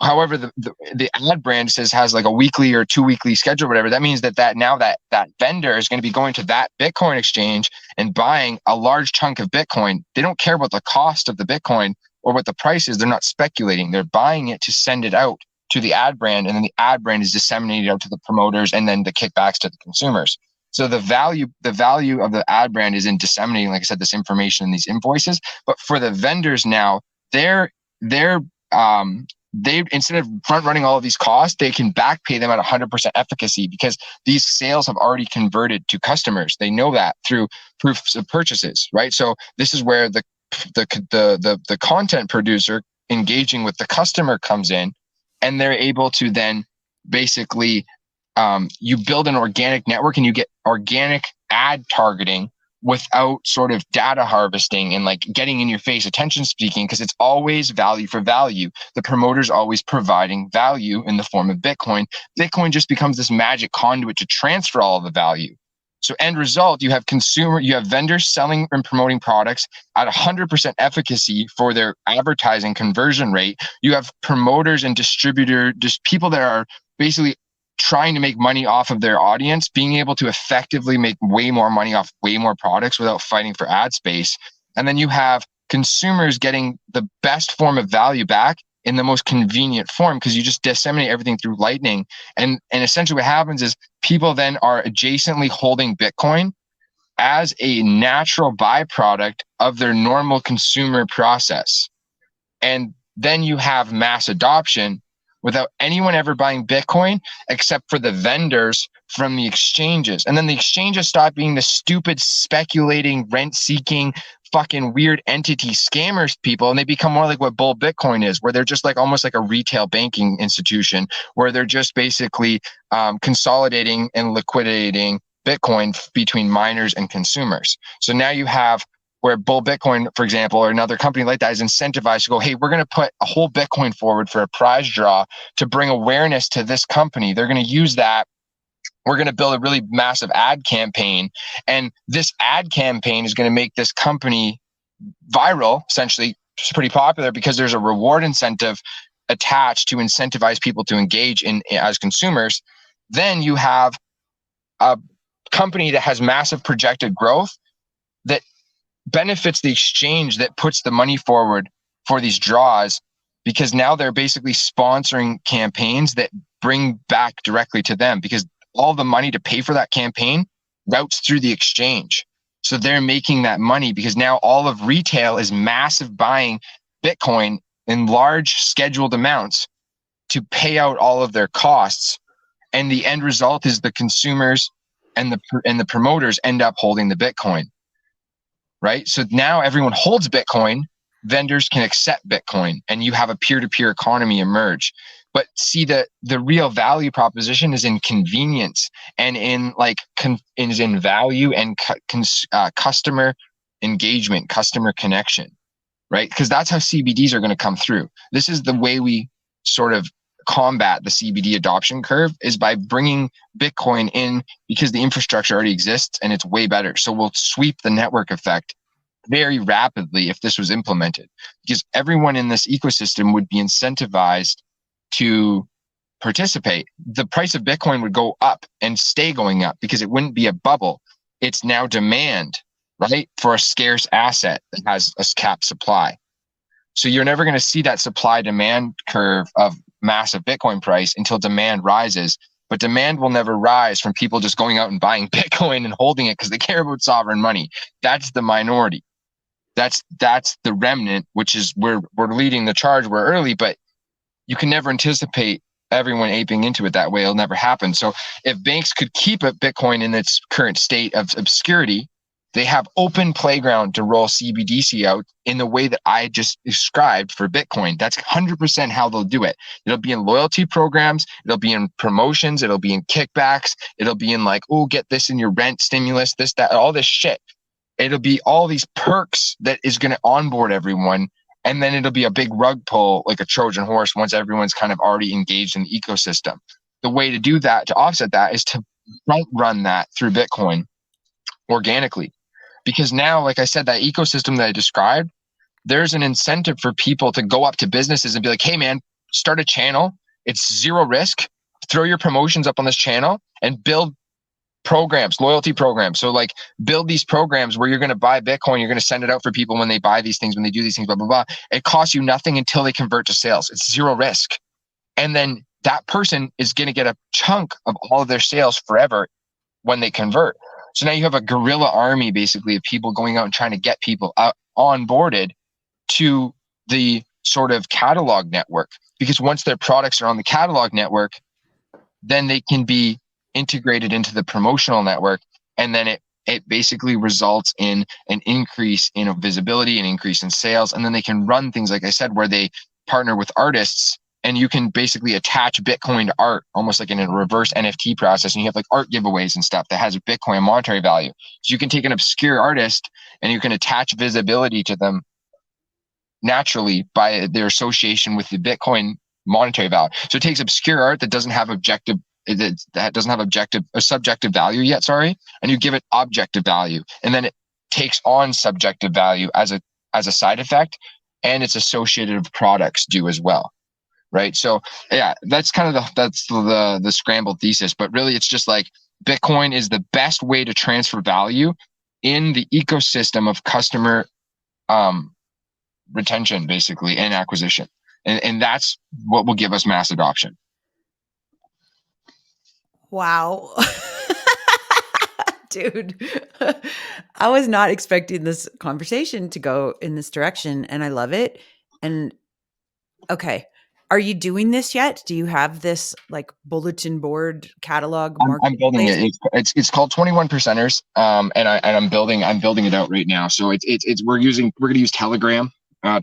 however, the ad brand says has like a weekly or 2 weekly schedule, or whatever. That means that now that vendor is going to be going to that Bitcoin exchange and buying a large chunk of Bitcoin. They don't care about the cost of the Bitcoin or what the price is. They're not speculating. They're buying it to send it out to the ad brand, and then the ad brand is disseminated out to the promoters and then the kickbacks to the consumers. So the value of the ad brand is in disseminating, like I said, this information and these invoices. But for the vendors now, they instead of front running all of these costs, they can back pay them at 100% efficacy because these sales have already converted to customers. They know that through proofs of purchases, right? So this is where the content producer engaging with the customer comes in, and they're able to then basically you build an organic network and you get organic ad targeting without sort of data harvesting and like getting in your face attention speaking, because it's always value for value. The promoter's always providing value in the form of Bitcoin. Bitcoin just becomes this magic conduit to transfer all of the value. So end result, you have vendors selling and promoting products at 100% efficacy for their advertising conversion rate. You have promoters and distributors, just people that are basically trying to make money off of their audience, being able to effectively make way more money off way more products without fighting for ad space. And then you have consumers getting the best form of value back in the most convenient form because you just disseminate everything through Lightning. And essentially what happens is people then are adjacently holding Bitcoin as a natural byproduct of their normal consumer process. And then you have mass adoption without anyone ever buying Bitcoin except for the vendors from the exchanges. And then the exchanges stop being the stupid, speculating, rent-seeking, fucking weird entity scammers people, and they become more like what Bull Bitcoin is, where they're just like almost like a retail banking institution, where they're just basically consolidating and liquidating Bitcoin between miners and consumers. So now you have where Bull Bitcoin, for example, or another company like that is incentivized to go, hey, we're going to put a whole Bitcoin forward for a prize draw to bring awareness to this company. They're going to use that. We're going to build a really massive ad campaign. And this ad campaign is going to make this company viral, essentially. It's pretty popular because there's a reward incentive attached to incentivize people to engage in as consumers. Then you have a company that has massive projected growth that benefits the exchange that puts the money forward for these draws, because now they're basically sponsoring campaigns that bring back directly to them, because all the money to pay for that campaign routes through the exchange. So they're making that money because now all of retail is massive buying Bitcoin in large scheduled amounts to pay out all of their costs. And the end result is the consumers and the promoters end up holding the Bitcoin. Right? So now everyone holds Bitcoin, vendors can accept Bitcoin, and you have a peer-to-peer economy emerge. But see, the real value proposition is in convenience and in is in value and customer engagement, customer connection, right? Because that's how CBDs are going to come through. This is the way we sort of combat the CBD adoption curve, is by bringing Bitcoin in, because the infrastructure already exists and it's way better. So we'll sweep the network effect very rapidly if this was implemented, because everyone in this ecosystem would be incentivized to participate. The price of Bitcoin would go up and stay going up because it wouldn't be a bubble. It's now demand, right, for a scarce asset that has a capped supply. So you're never going to see that supply demand curve of massive Bitcoin price until demand rises. But demand will never rise from people just going out and buying Bitcoin and holding it because they care about sovereign money. That's the minority. That's the remnant, which is we're leading the charge. We're early, but you can never anticipate everyone aping into it that way. It'll never happen. So if banks could keep Bitcoin in its current state of obscurity, they have open playground to roll CBDC out in the way that I just described for Bitcoin. That's 100% how they'll do it. It'll be in loyalty programs. It'll be in promotions. It'll be in kickbacks. It'll be in like, oh, get this in your rent stimulus, this, that, all this shit. It'll be all these perks that is going to onboard everyone And then it'll be a big rug pull, like a Trojan horse, once everyone's kind of already engaged in the ecosystem. The way to do that, to offset that, is to front run that through Bitcoin organically. Because now, like I said, that ecosystem that I described, there's an incentive for people to go up to businesses and be like, hey man, start a channel. It's zero risk. Throw your promotions up on this channel and build programs, loyalty programs. So like build these programs where you're going to buy Bitcoin, you're going to send it out for people when they buy these things, when they do these things, blah, blah, blah. It costs you nothing until they convert to sales. It's zero risk. And then that person is going to get a chunk of all of their sales forever when they convert. So now you have a guerrilla army basically of people going out and trying to get people onboarded to the sort of catalog network, because once their products are on the catalog network, then they can be integrated into the promotional network, and then it basically results in an increase in visibility, an increase in sales, and then they can run things, like I said, where they partner with artists, and you can basically attach Bitcoin to art, almost like in a reverse NFT process, and you have like art giveaways and stuff that has Bitcoin monetary value. So you can take an obscure artist and you can attach visibility to them naturally by their association with the Bitcoin monetary value. So it takes obscure art that doesn't have subjective value yet, sorry, and you give it objective value, and then it takes on subjective value as a side effect, and its associated products do as well, right? So yeah, that's kind of the scrambled thesis, but really it's just like Bitcoin is the best way to transfer value in the ecosystem of customer retention, basically, and acquisition, and that's what will give us mass adoption. Wow. Dude, I was not expecting this conversation to go in this direction, and I love it. And okay, are you doing this yet? Do you have this like bulletin board catalog I'm building marketplace? it. It's called 21 percenters. I'm building it out right now. So we're going to use Telegram to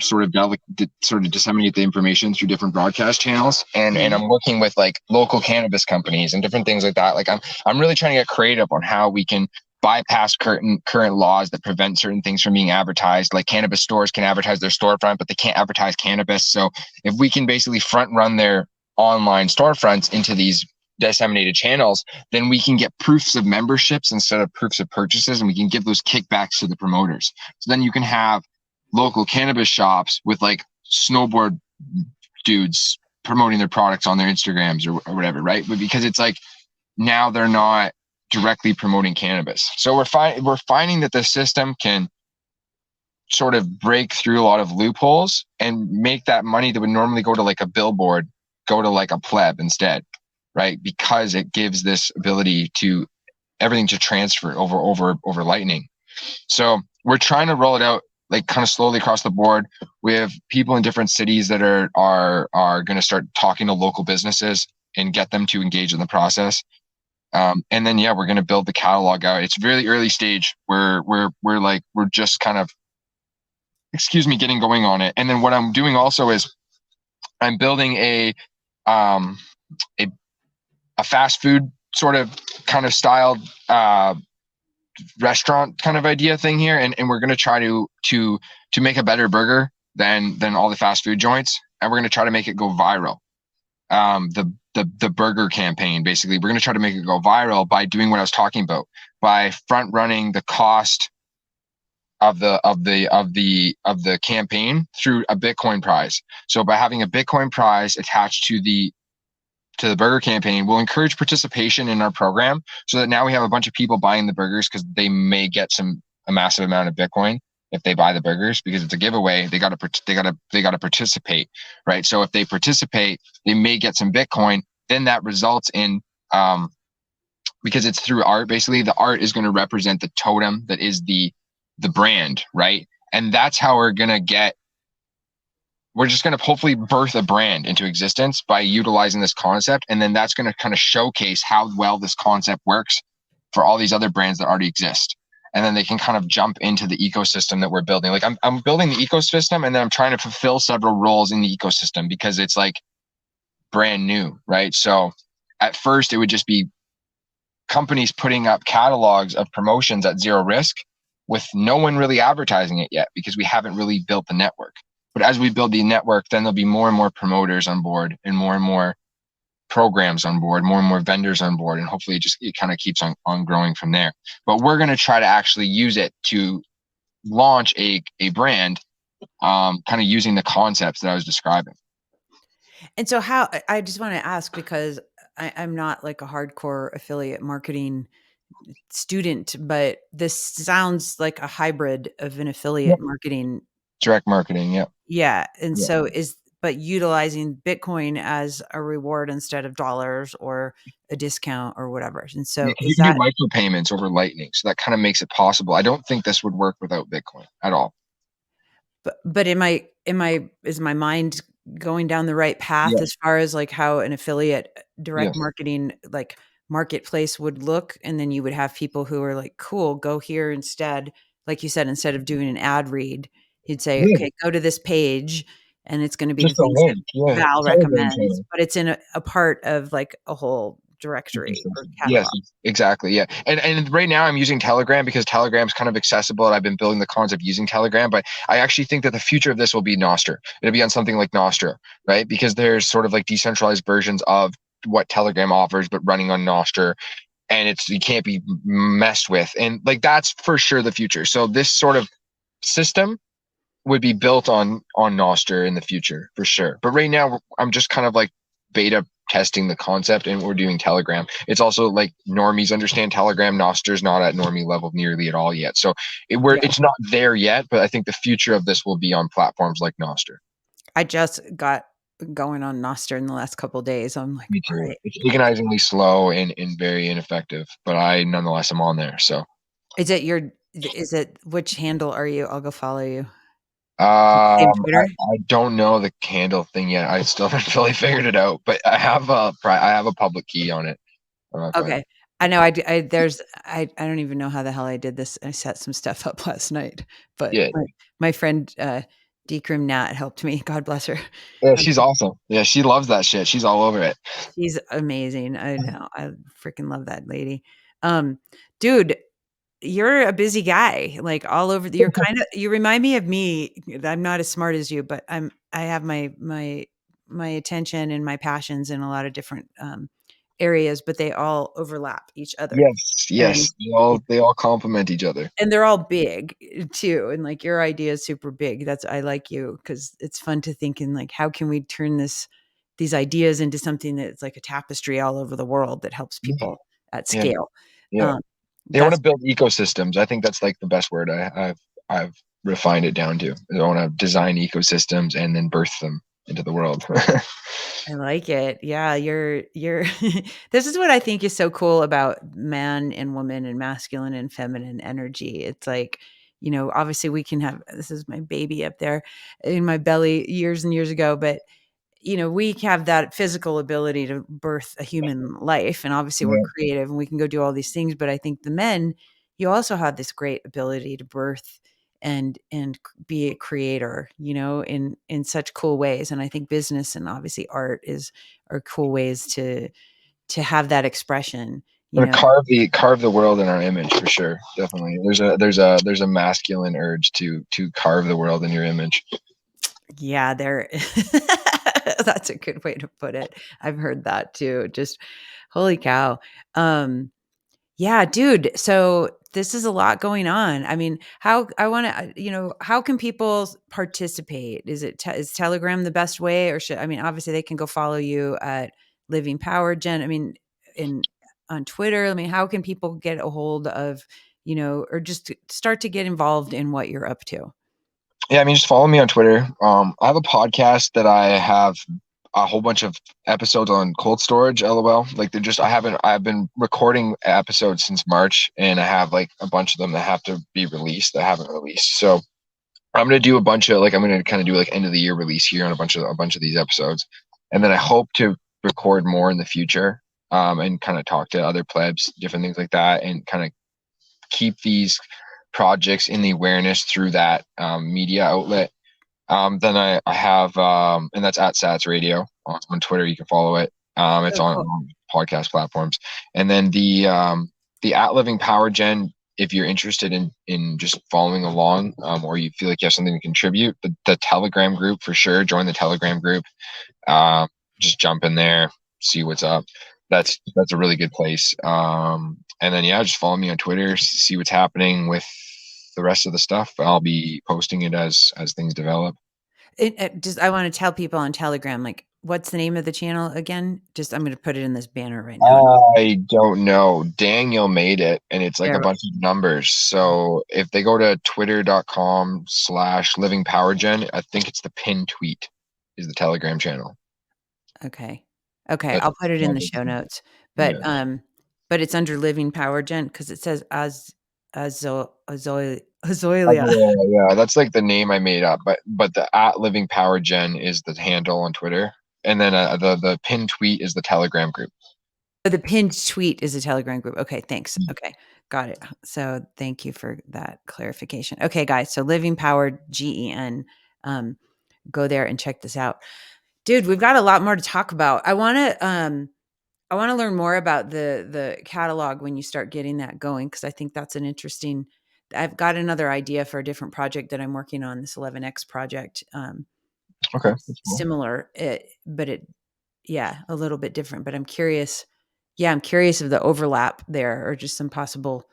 sort of disseminate the information through different broadcast channels, and I'm working with like local cannabis companies and different things like that. Like I'm really trying to get creative on how we can bypass current laws that prevent certain things from being advertised. Like cannabis stores can advertise their storefront, but they can't advertise cannabis. So if we can basically front run their online storefronts into these disseminated channels, then we can get proofs of memberships instead of proofs of purchases, and we can give those kickbacks to the promoters. So then you can have local cannabis shops with like snowboard dudes promoting their products on their Instagrams or whatever, right? But because it's like now they're not directly promoting cannabis. So we're finding that the system can sort of break through a lot of loopholes and make that money that would normally go to like a billboard go to like a pleb instead, right? Because it gives this ability to everything to transfer over Lightning. So we're trying to roll it out like kind of slowly across the board. We have people in different cities that are going to start talking to local businesses and get them to engage in the process. And then we're going to build the catalog out. It's really early stage. We're just kind of, getting going on it. And then what I'm doing also is I'm building a fast food sort of kind of styled restaurant kind of idea thing here, and we're going to try to make a better burger than all the fast food joints, and we're going to try to make it go viral. The burger campaign, basically, we're going to try to make it go viral by doing what I was talking about, by front running the cost of the campaign through a Bitcoin prize. So by having a Bitcoin prize attached to the burger campaign, we'll encourage participation in our program, so that now we have a bunch of people buying the burgers because they may get a massive amount of Bitcoin if they buy the burgers, because it's a giveaway. They got to participate, right? So if they participate, they may get some Bitcoin. Then that results in because it's through art. Basically, the art is going to represent the totem that is the brand, right? And that's how we're just going to hopefully birth a brand into existence by utilizing this concept. And then that's going to kind of showcase how well this concept works for all these other brands that already exist. And then they can kind of jump into the ecosystem that we're building. Like I'm building the ecosystem, and then I'm trying to fulfill several roles in the ecosystem because it's like brand new, right? So at first it would just be companies putting up catalogs of promotions at zero risk with no one really advertising it yet, because we haven't really built the network. But as we build the network, then there'll be more and more promoters on board and more programs on board, more and more vendors on board, and hopefully it kind of keeps on growing from there. But we're going to try to actually use it to launch a brand, kind of using the concepts that I was describing. And so how I just want to ask because I'm not like a hardcore affiliate marketing student, but this sounds like a hybrid of an affiliate Yep. marketing. Direct marketing. Yep. Yeah. And Yep. so but utilizing Bitcoin as a reward instead of dollars or a discount or whatever. And so You can do micropayments over Lightning. So that kind of makes it possible. I don't think this would work without Bitcoin at all. But is my mind going down the right path Yeah. as far as like how an affiliate direct Yes. marketing like marketplace would look? And then you would have people who are like, cool, go here instead. Like you said, instead of doing an ad read, he'd say, Yeah. okay, go to this page and it's going to be the Just a things that link. Yeah. Val Telegram recommends, channel. but it's in a part of like a whole directory or Yes, catalog. exactly. Yeah. And right now I'm using Telegram because Telegram's kind of accessible and I've been building the concept using Telegram, but I actually think that the future of this will be Nostr. It'll be on something like Nostr, right? Because there's sort of like decentralized versions of what Telegram offers, but running on Nostr, and you can't be messed with. And like, that's for sure the future. So this sort of system would be built on Nostr in the future for sure. But right now I'm just kind of like beta testing the concept and we're doing Telegram. It's also like normies understand Telegram. Noster's not at normie level nearly at all yet. So it's not there yet, but I think the future of this will be on platforms like Nostr. I just got going on Nostr in the last couple of days. I'm like, Me all too. right. It's agonizingly slow and very ineffective, but I nonetheless am on there. So Is it which handle are you? I'll go follow you. Same um, I, Twitter? I don't know the candle thing yet. I still haven't really figured it out, but I have a public key on it. Okay. I know I don't even know how the hell I did this. I set some stuff up last night, but Yeah, my friend, Decrim Nat helped me. God bless her. yeah, Um, she's awesome. Yeah, she loves that shit. She's all over it. she's amazing. I know. I freaking love that lady. Um, dude, you're a busy guy, like all over you remind me of me. I'm not as smart as you, but I have my attention and my passions in a lot of different areas, but they all overlap each other. Yes, And yes. They all complement each other. they're all big too. And like your idea is super big. I like you because it's fun to think in like how can we turn these ideas into something that's like a tapestry all over the world that helps Yeah, people at yeah, scale. yeah. Um, They want that's to build ecosystems. I think that's like the best word I've refined it down to. They want to design ecosystems and then birth them into the world. I like it. Yeah, you're this is what I think is so cool about man and woman and masculine and feminine energy. It's like, obviously we can have this is my baby up there in my belly years and years ago, but we have that physical ability to birth a human life and obviously we're Yeah, creative and we can go do all these things, but I think the men you also have this great ability to birth and be a creator, in such cool ways. And I think business and obviously art are cool ways to have that expression, you want know. to carve the world in our image for sure. Definitely. There's a masculine urge to carve the world in your image. Yeah, there that's a good way to put it. I've heard that too. Just holy cow. Um Yeah, dude. So this is a lot going on. I mean, how I want to, how can people participate? Is Telegram the best way, or should I mean, obviously they can go follow you at Living Power Gen. I mean, in on Twitter. I mean, how can people get a hold of, or just to start to get involved in what you're up to? Yeah, I mean, just follow me on Twitter. I have a podcast that I have a whole bunch of episodes on cold storage. LOL. Like I've been recording episodes since March, and I have like a bunch of them that have to be released that haven't released. So I'm gonna do a bunch of I'm gonna kind of do like end of the year release here on a bunch of these episodes, and then I hope to record more in the future. And kind of talk to other plebs, different things like that, and kind of keep these projects in the awareness through that media outlet. Then I have, and that's at Sats Radio on Twitter. You can follow it. It's Oh, on cool. podcast platforms. And then the at Living Power Gen if you're interested in just following along, or you feel like you have something to contribute, the Telegram group for sure. Join the Telegram group. Um, just jump in there, see what's up. That's a really good place. And then yeah, just follow me on Twitter, see what's happening with the rest of the stuff. I'll be posting it as things develop. Just I want to tell people on Telegram, like, what's the name of the channel again? Just I'm going to put it in this banner right now. I don't know. Daniel made it, and it's like a There. bunch of numbers. So if they go to twitter.com/livingpowergen, I think it's the pinned tweet is the Telegram channel. Okay. Okay, That's I'll put it in the show notes. But, yeah. but it's under Living Power Gen because it says Azoilia. Yeah, that's like the name I made up, but the at Living Power Gen is the handle on Twitter, and then the pinned tweet is the Telegram group. Oh, the pinned tweet is a Telegram group. Okay, thanks. Okay, got it. So thank you for that clarification. Okay, guys, so Living Power GEN. Go there and check this out. Dude, we've got a lot more to talk about. I want to learn more about the catalog when you start getting that going, because I think that's an interesting. I've got another idea for a different project that I'm working on, this 11X project. Okay, That's that's cool. similar, but yeah, a little bit different. But I'm curious. Yeah, I'm curious of the overlap there, or just some possible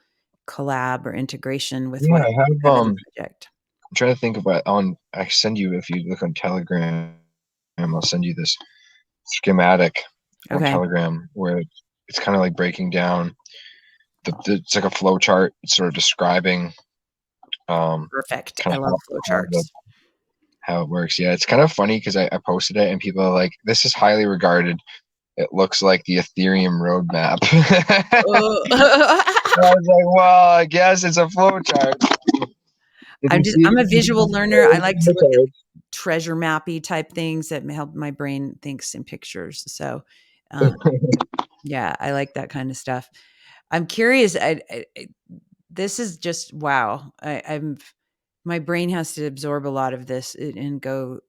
collab or integration with Yeah, what I have that other project. I'm trying to think about on I send you if you look on Telegram, I'll send you this schematic on Okay, Telegram where it's kind of like breaking down it's like a flow chart. It's sort of describing perfect. kind I of love flowcharts. how it works. Yeah, it's kind of funny because I posted it and people are like, "This is highly regarded. It looks like the Ethereum roadmap." I was like, "Well, I guess it's a flow chart." If you see I'm a visual learner. I like to look at it, treasure mappy type things that help my brain thinks in pictures. So, um, yeah, I like that kind of stuff. I'm curious. This is just wow. I'm my brain has to absorb a lot of this and go.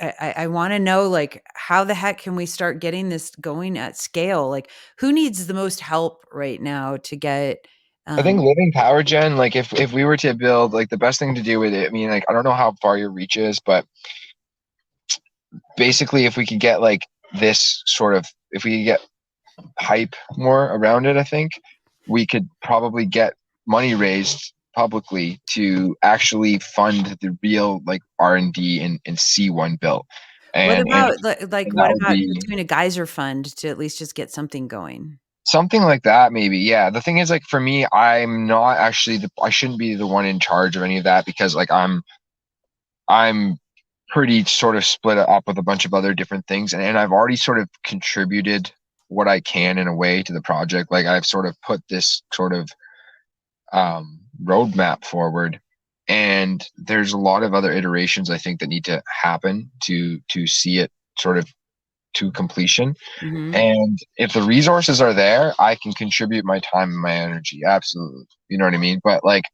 I want to know, like, how the heck can we start getting this going at scale? Like, who needs the most help right now to get? I think Um, living power gen, like if we were to build like the best thing to do with it, I mean, like I don't know how far your reach is, but basically if we could get like this sort of if we could get hype more around it, I think we could probably get money raised publicly to actually fund the real like R&D and see one built. what And about that what would about just be doing a geyser fund to at least just get something going? something like that maybe. Yeah. The thing is like for me, I'm not actually I shouldn't be the one in charge of any of that because like I'm pretty sort of split up with a bunch of other different things and I've already sort of contributed what I can in a way to the project. Like I've sort of put this sort of roadmap forward and there's a lot of other iterations I think that need to happen to see it sort of to completion. Mhm. And if the resources are there, I can contribute my time and my energy. Absolutely. You know what I mean? But like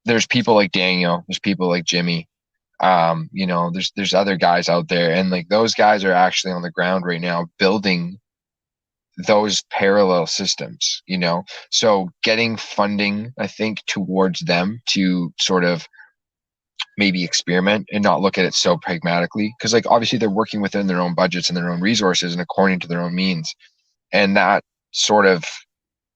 there's people like Daniel, there's people like Jimmy, there's other guys out there and like those guys are actually on the ground right now building those parallel systems, so getting funding I think towards them to sort of maybe experiment and not look at it so pragmatically because like obviously they're working within their own budgets and their own resources and according to their own means, and that sort of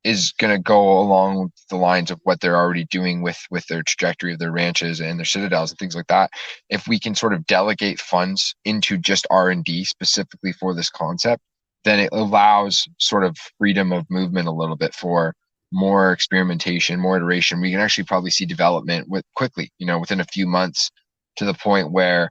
is going to go along the lines of what they're already doing with their trajectory of their ranches and their citadels and things like that. If we can sort of delegate funds into just R&D specifically for this concept, then it allows sort of freedom of movement a little bit for more experimentation, more iteration. We can actually probably see development with quickly, within a few months, to the point where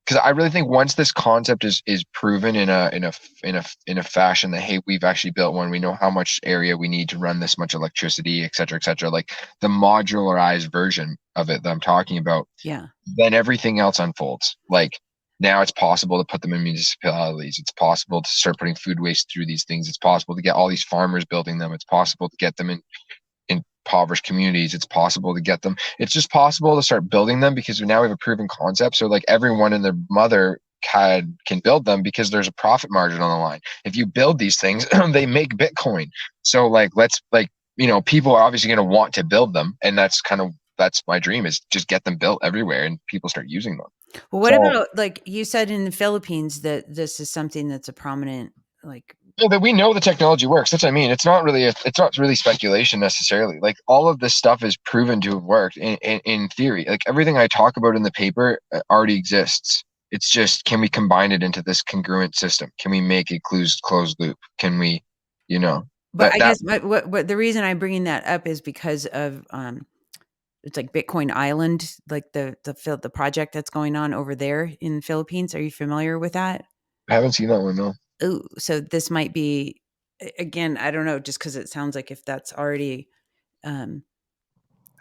because I really think once this concept is proven in a fashion that hey, we've actually built one, we know how much area we need to run this much electricity, et cetera, et cetera, like the modularized version of it that I'm talking about, Yeah. then everything else unfolds. Like now it's possible to put them in municipalities. It's possible to start putting food waste through these things. It's possible to get all these farmers building them. It's possible to get them in impoverished communities. It's possible to get them. It's just possible to start building them because now we have a proven concept. So like everyone and their mother can build them because there's a profit margin on the line. If you build these things, they make Bitcoin. So like let's like people are obviously going to want to build them, and that's my dream, is just get them built everywhere and people start using them. Well, what So about, like you said in the Philippines that this is something that's a prominent, like, yeah, that we know the technology works. That's what I mean. It's not really speculation necessarily. Like all of this stuff is proven to have worked in theory. Like everything I talk about in the paper already exists. It's just, can we combine it into this congruent system? Can we make a closed loop? Can we, you know, but that I that guess what the reason I'm bringing that up is because of, it's like Bitcoin Island, like the project that's going on over there in the Philippines. Are you familiar with that? I haven't seen that one, no. Oh, so this might be, again, I don't know, just because it sounds like if that's already, um,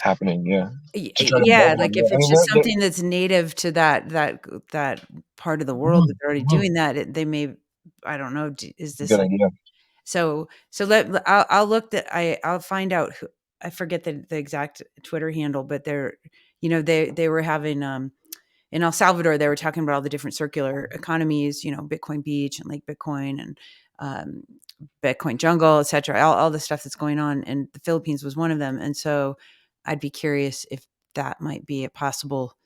Happening, yeah. To try to yeah, build one. like Yeah. if I it's mean, just something that's native to that part of the world mhm, that's already mhm. doing that, they may, I don't know, is this Good like, idea. so I'll look that I'll find out who, I forget the exact Twitter handle, but they're, they were having, in El Salvador, they were talking about all the different circular economies, Bitcoin Beach and Lake Bitcoin and, um, Bitcoin Jungle, et cetera, all the stuff that's going on. And the Philippines was one of them. And so I'd be curious if that might be a possible.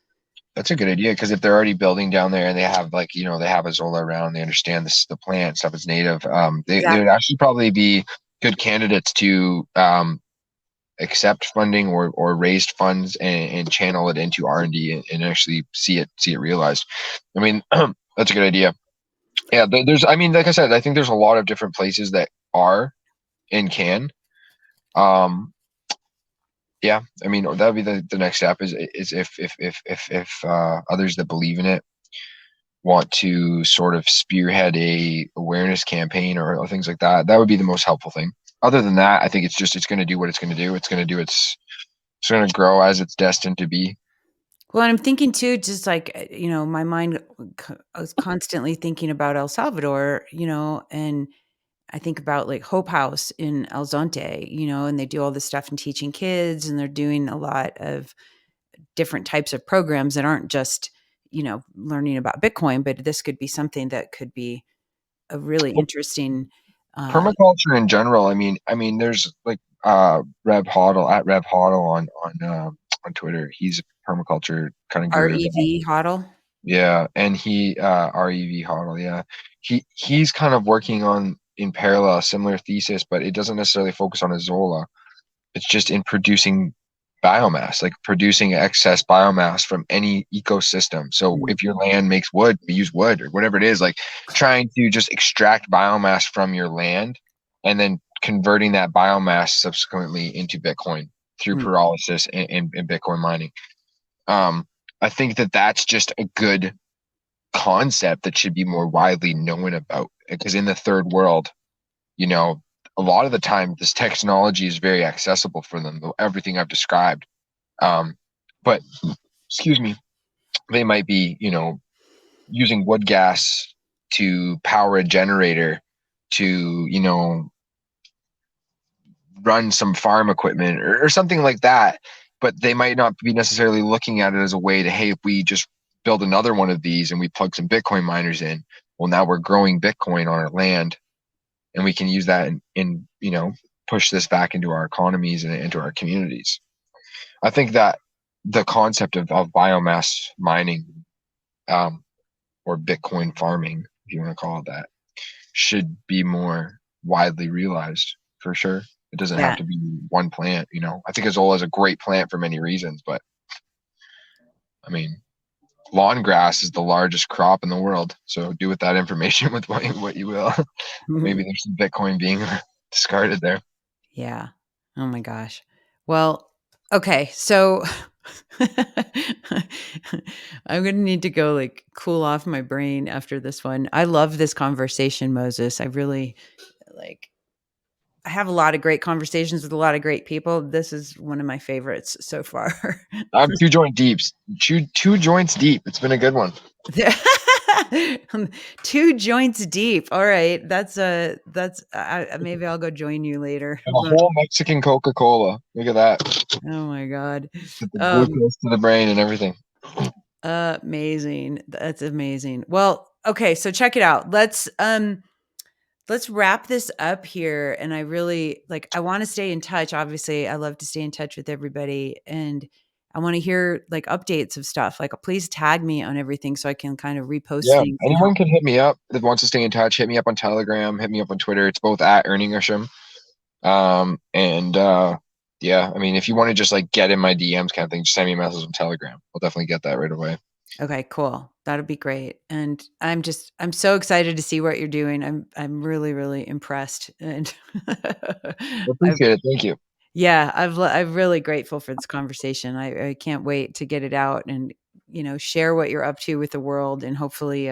That's a good idea, because if they're already building down there and they have, like, they have Azola around, they understand the plant stuff is native. They would Exactly. actually probably be good candidates to accept funding or raised funds and channel it into R&D and actually see it realized. I mean, that's a good idea. Yeah, there's, I mean, like I said, I think there's a lot of different places that are and can. Um, yeah, I mean, that would be the next step, is if others that believe in it want to sort of spearhead a awareness campaign or things like that, that would be the most helpful thing. Other than that, I think it's going to do what it's going to do. It's going to grow as it's destined to be. Well, and I'm thinking too, just like, my mind, I was constantly thinking about El Salvador, and I think about like Hope House in El Zonte, and they do all this stuff in teaching kids, and they're doing a lot of different types of programs that aren't just, learning about Bitcoin, but this could be something that could be a really Well, interesting. Uh, permaculture in general. I mean, there's like Rev Hoddle, at Rev Hoddle on Twitter. He's a permaculture kind of guru guy. REV HODL. Yeah, and he REV Hoddle, yeah. He's kind of working on, in parallel, a similar thesis, but it doesn't necessarily focus on Azola. It's just in producing biomass, like producing excess biomass from any ecosystem. So Mm, if your land makes wood, use wood or whatever it is, like trying to just extract biomass from your land and then converting that biomass subsequently into Bitcoin through mm, pyrolysis and Bitcoin mining. Um, I think that that's just a good concept that should be more widely known about, because in the third world, you know, a lot of the time this technology is very accessible for them, everything I've described. Um, but excuse me, they might be, using wood gas to power a generator to, run some farm equipment or something like that. But they might not be necessarily looking at it as a way to, hey, if we just build another one of these and we plug some Bitcoin miners in, well, now we're growing Bitcoin on our land, and we can use that in push this back into our economies and into our communities. I think that the concept of biomass mining, um, or Bitcoin farming, if you want to call it that, should be more widely realized for sure. It doesn't have yeah. to be one plant. I think Azola is a great plant for many reasons, but I mean, lawn grass is the largest crop in the world. So do with that information with what you will. Maybe there's some Bitcoin being discarded there. Yeah. Oh my gosh. Well, okay. So I'm going to need to go like cool off my brain after this one. I love this conversation, Moses. I really like, I have a lot of great conversations with a lot of great people. This is one of my favorites so far. I'm two joints deep. It's been a good one. Two joints deep. All right. That's maybe I'll go join you later. And a whole Mexican Coca-Cola. Look at that. Oh my God. Get the Um, glucose to the brain and everything. Amazing. That's amazing. Well, okay, so check it out. let's wrap this up here. And I really like, I want to stay in touch. Obviously, I love to stay in touch with everybody. And I want to hear like updates of stuff. Like, please tag me on everything so I can kind of repost Yeah, things and help. anyone can hit me up that wants to stay in touch. Hit me up on Telegram. Hit me up on Twitter. It's both at Erningersham. And yeah, I mean, if you want to just like get in my DMs kind of thing, just send me a message on Telegram. I'll definitely get that right away. Okay, cool. That'd be great. And I'm so excited to see what you're doing. I'm really, really impressed. And I I've, appreciate it. Thank you. yeah, I'm really grateful for this conversation. I can't wait to get it out and, share what you're up to with the world and hopefully,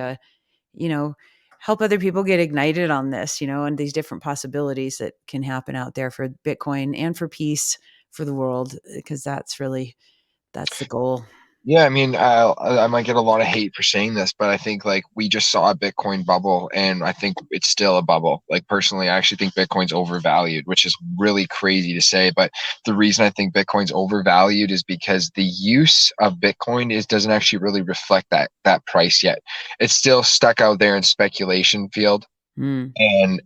you know, help other people get ignited on this, and these different possibilities that can happen out there for Bitcoin and for peace for the world, because that's the goal. Yeah, I mean, I might get a lot of hate for saying this, but I think like we just saw a Bitcoin bubble, and I think it's still a bubble. Like personally, I actually think Bitcoin's overvalued, which is really crazy to say. But the reason I think Bitcoin's overvalued is because the use of Bitcoin doesn't actually really reflect that price yet. It's still stuck out there in speculation field, Mm, and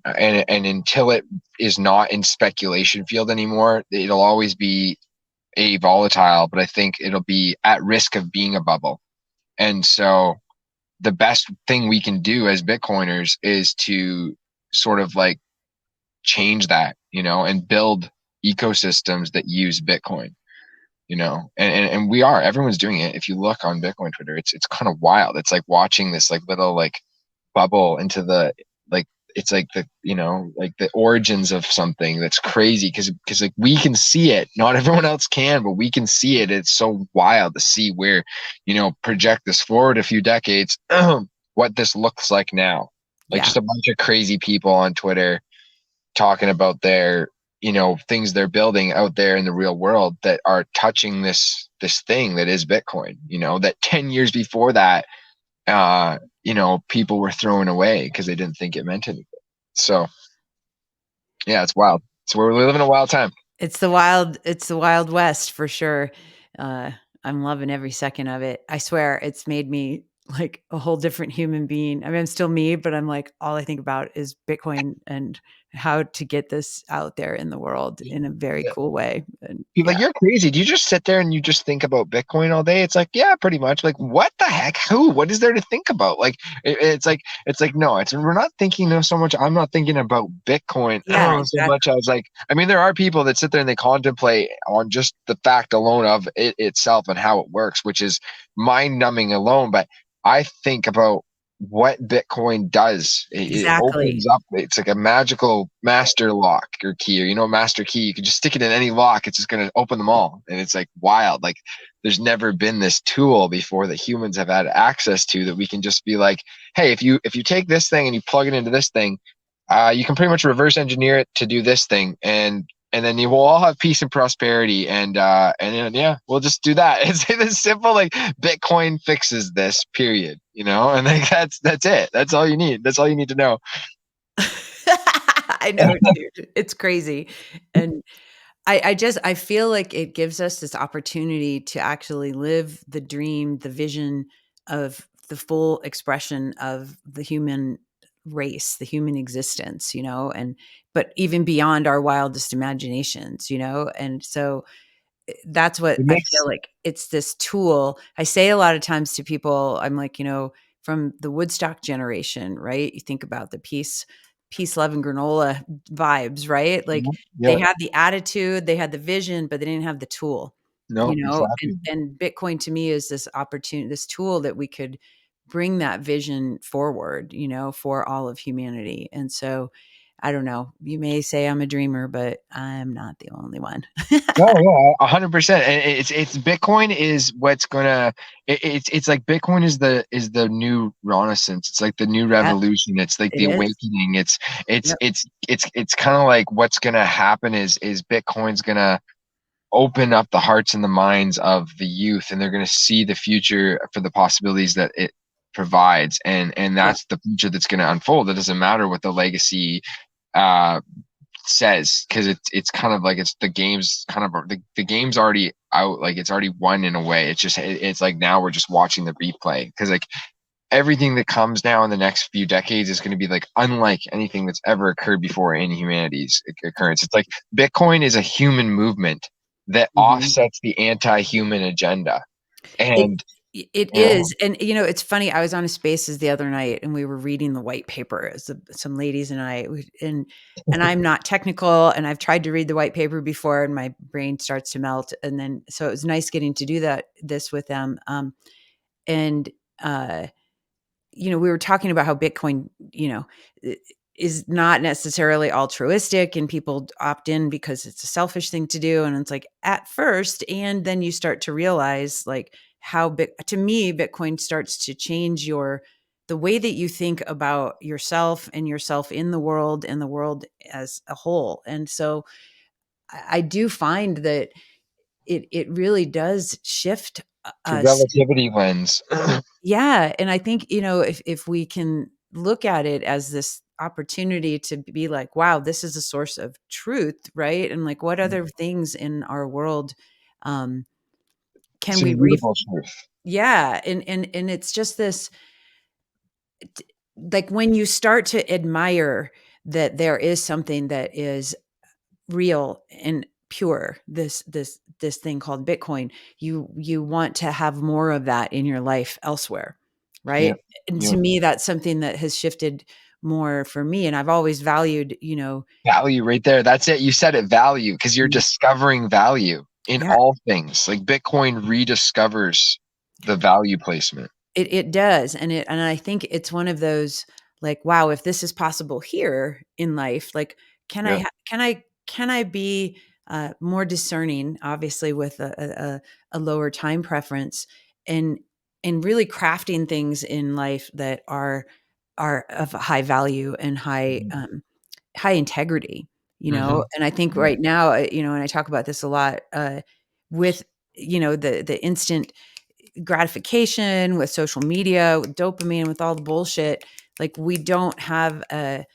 until it is not in speculation field anymore, it'll always be a volatile, but I think it'll be at risk of being a bubble. And so the best thing we can do as Bitcoiners is to sort of like change that, and build ecosystems that use Bitcoin, and everyone's doing it. If you look on Bitcoin Twitter, it's kind of wild. It's like watching this like little like bubble into the like it's like the like the origins of something that's crazy because like we can see it, not everyone else can, but we can see it. It's so wild to see where project this forward a few decades, what this looks like now, like yeah. just a bunch of crazy people on Twitter talking about their things they're building out there in the real world that are touching this thing that is Bitcoin, that 10 years before that people were throwing away because they didn't think it meant anything. So yeah, it's wild. So we're living a wild time. It's the Wild West for sure. Uh, I'm loving every second of it. I swear it's made me like a whole different human being. I mean, I'm still me, but I'm like, all I think about is Bitcoin and how to get this out there in the world in a very Yeah. cool way. And People yeah, like, you're crazy. Do you just sit there and you just think about Bitcoin all day? It's like, yeah, pretty much. Like, what the heck? Who? What is there to think about? Like, it's like, no, we're not thinking of so much. I'm not thinking about Bitcoin yeah, so much. I exactly. was like, I mean, there are people that sit there and they contemplate on just the fact alone of it itself and how it works, which is mind numbing alone. But I think about what Bitcoin does. It Exactly. opens up. It's like a magical master lock or key, or master key. You can just stick it in any lock. It's just going to open them all, and it's like wild. Like there's never been this tool before that humans have had access to that we can just be like, hey, if you take this thing and you plug it into this thing, you can pretty much reverse engineer it to do this thing, and then you will all have peace and prosperity, and then, yeah, we'll just do that. It's this simple, like Bitcoin fixes this, period. And like that's it. That's all you need. That's all you need to know. I know, dude. It's crazy. And I feel like it gives us this opportunity to actually live the dream, the vision of the full expression of the human race, the human existence, and but even beyond our wildest imaginations, and so that's what It I feel makes like. It's this tool. I say a lot of times to people, I'm like, from the Woodstock generation, right? You think about the peace, love, and granola vibes, right? Like they yeah, had the attitude, they had the vision, but they didn't have the tool, no, and exactly. Bitcoin to me is this opportunity, this tool that we could bring that vision forward, for all of humanity. And so I don't know, you may say I'm a dreamer, but I'm not the only one. No, yeah, 100%. And it's Bitcoin is what's gonna. It's like Bitcoin is the new renaissance. It's like the new Yeah, revolution. It's like it the is. awakening. It's it's Yep. it's it's kind of like what's gonna happen is Bitcoin's gonna open up the hearts and the minds of the youth, and they're gonna see the future for the possibilities that it provides, and Yeah. that's the future that's gonna unfold. It doesn't matter what the legacy uh says, because it's kind of like it's the game's kind of the game's already out, like it's already won in a way. It's just it's like now we're just watching the replay, because like everything that comes now in the next few decades is going to be like unlike anything that's ever occurred before in humanity's occurrence. It's like Bitcoin is a human movement that Mhm. offsets the anti-human agenda. It And it you know, is, and, it's funny, I was on a Spaces the other night, and we were reading the white paper as some ladies and I, and I'm not technical, and I've tried to read the white paper before, and my brain starts to melt, and then so it was nice getting to do this with them, and, uh we were talking about how Bitcoin, is not necessarily altruistic and people opt in because it's a selfish thing to do. And it's like at first, and then you start to realize like how big, to me, Bitcoin starts to change the way that you think about yourself and yourself in the world and the world as a whole. And so I do find that it really does shift it's a us. relativity lens. Yeah, and I think, if we can look at it as this opportunity to be like, wow, this is a source of truth, right? And like what other things in our world um can It's we re immutable truth. yeah, and it's just this like when you start to admire that there is something that is real and pure, this thing called Bitcoin, you want to have more of that in your life elsewhere, Yeah. right? And to Yeah. me that's something that has shifted more for me, and I've always valued, Value right there. That's it. You said it, value, because you're mm, discovering value in yeah, all things. Like Bitcoin rediscovers the value placement. it does, and I think it's one of those like, wow, if this is possible here in life, like, Yeah. can I be more discerning, obviously with a lower time preference, and really crafting things in life that are of high value and Mhm. high integrity, Mhm. and I think Mhm. right now, and I talk about this a lot with the instant gratification with social media, with dopamine, with all the bullshit, like we don't have an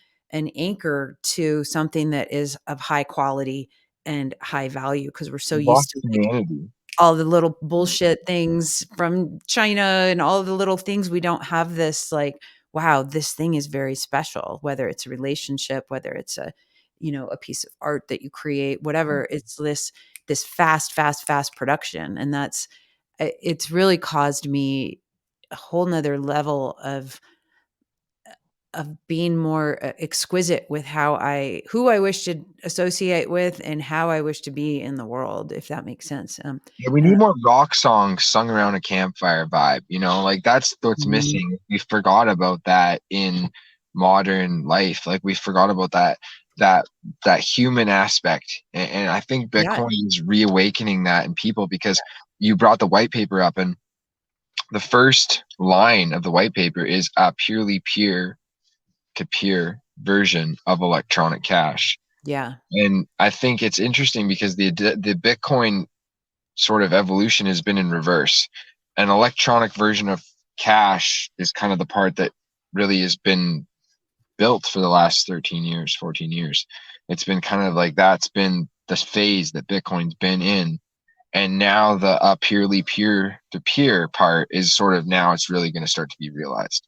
anchor to something that is of high quality and high value because we're so We used lost to like humanity. all the little bullshit things from China and all the little things. We don't have this like, wow, this thing is very special, whether it's a relationship, whether it's a piece of art that you create, whatever. It's this fast production. And it's really caused me a whole nother level of being more exquisite with who I wish to associate with and how I wish to be in the world, if that makes sense. Yeah, we need more rock songs sung around a campfire vibe, like that's what's Mhm. missing. We forgot about that in modern life. Like we forgot about that that human aspect. And I think Yeah, Bitcoin is reawakening that in people because you brought the white paper up, and the first line of the white paper is a purely peer to peer version of electronic cash. yeah, And I think it's interesting because the Bitcoin sort of evolution has been in reverse. An electronic version of cash is kind of the part that really has been built for the last 13 years, 14 years. It's been kind of like that's been the phase that Bitcoin's been in. And now the purely peer to peer part is sort of now it's really going to start to be realized,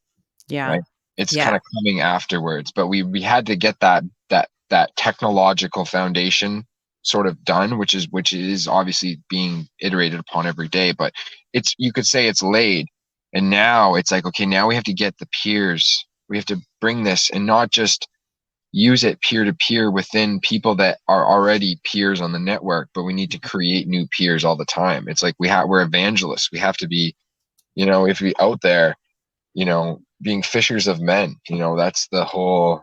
yeah, right? It's yeah, kind of coming afterwards, but we had to get that technological foundation sort of done, which is obviously being iterated upon every day. But it's you could say it's laid, and now it's like okay, now we have to get the peers. We have to bring this and not just use it peer to peer within people that are already peers on the network, but we need to create new peers all the time. It's like we're evangelists. We have to be, if we out there being fishers of men. That's the whole,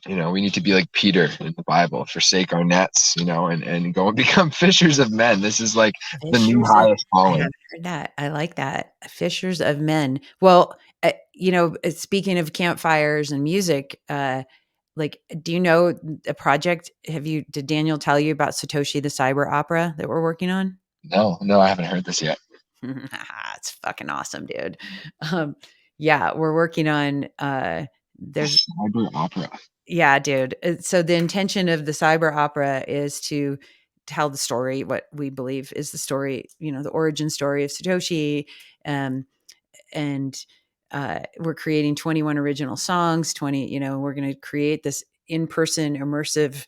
we need to be like Peter in the Bible, forsake our nets, and go and become fishers of men. This is like the new fishers of highest I calling. haven't heard that. I like that. Fishers of men. Well, speaking of campfires and music, like, do you know a project? Did Daniel tell you about Satoshi the Cyber Opera that we're working on? No, no, I haven't heard this yet. It's fucking awesome, dude. Um, yeah, we're working on A there's cyber opera. yeah, dude. So the intention of the cyber opera is to tell the story, what we believe is the story, the origin story of Satoshi, um, and we're creating 21 original songs, 20, we're going to create this in-person immersive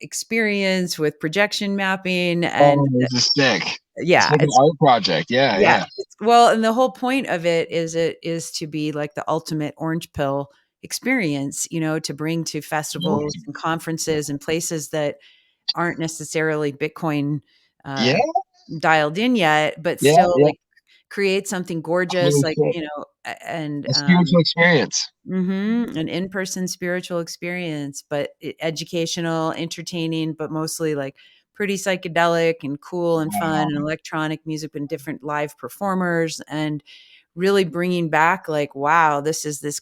experience with projection mapping. And Oh, this is sick. It's yeah, like an art project. Yeah, yeah. yeah. Well, and the whole point of it is to be like the ultimate orange pill experience, to bring to festivals and conferences and places that aren't necessarily Bitcoin Yeah, uh, dialed in yet, but yeah, still yeah. like create something gorgeous, Really like, sick. and A spiritual experience. an in-person spiritual experience, but educational, entertaining, but mostly like pretty psychedelic and cool and fun Wow. and electronic music and different live performers, and really bringing back like, wow, this is this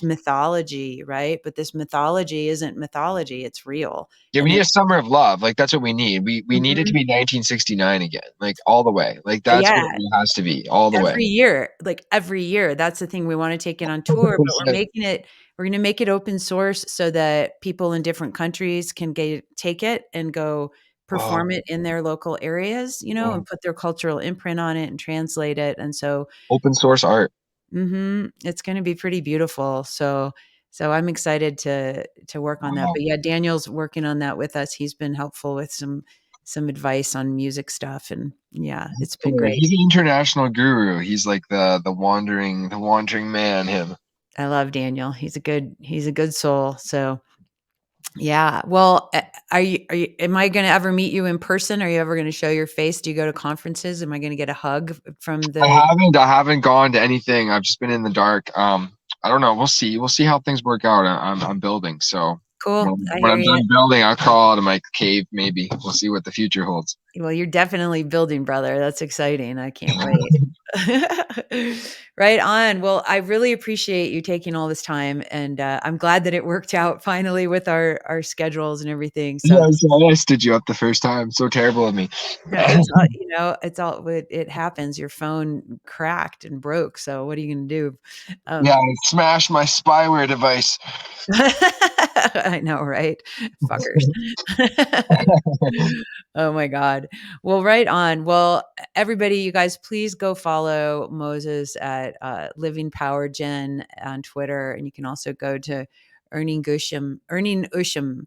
mythology, right? But this mythology isn't mythology, it's real. Yeah, we And need it a summer of love. Like that's what we need. We need it to Mhm. be 1969 again. Like all the way. Like that's what Yeah, it has to be. All the way. every year, like every year. That's the thing, we wanna take it on tour, but 100%. we're gonna make it open source so that people in different countries can take it and go Oh, perform it in their local areas, oh. and put their cultural imprint on it and translate it, and so Open source art. it's gonna be pretty beautiful, so I'm excited to work on that, Wow. but yeah, Daniel's working on that with us. He's been helpful with some advice on music stuff, and yeah, it's been Cool. great. He's an international guru. He's like the wandering man, him. I love Daniel. He's a good soul. So, yeah. Well, am I going to ever meet you in person? Are you ever going to show your face? Do you go to conferences? Am I going to get a hug from I the haven't I haven't gone to anything. I've just been in the dark. I don't know. We'll see. We'll see how things work out. I'm building. So Cool. I when hear I'm you. done building, I'll crawl out of my cave maybe. We'll see what the future holds. Well, you're definitely building, brother. That's exciting. I can't wait. Right on. Well, I really appreciate you taking all this time, and I'm glad that it worked out finally with our schedules and everything. So, Yeah, so I stood you up the first time. So terrible of me. no, it's all, it happens. Your phone cracked and broke, so what are you gonna do? Yeah, Um, I smashed my spyware device. I know, right? Fuckers. Oh my god. Well, right on. Well, everybody, you guys, please go follow Moses at, Living Power Gen on Twitter, and you can also go to Earning Usham, URNINGUSHEM.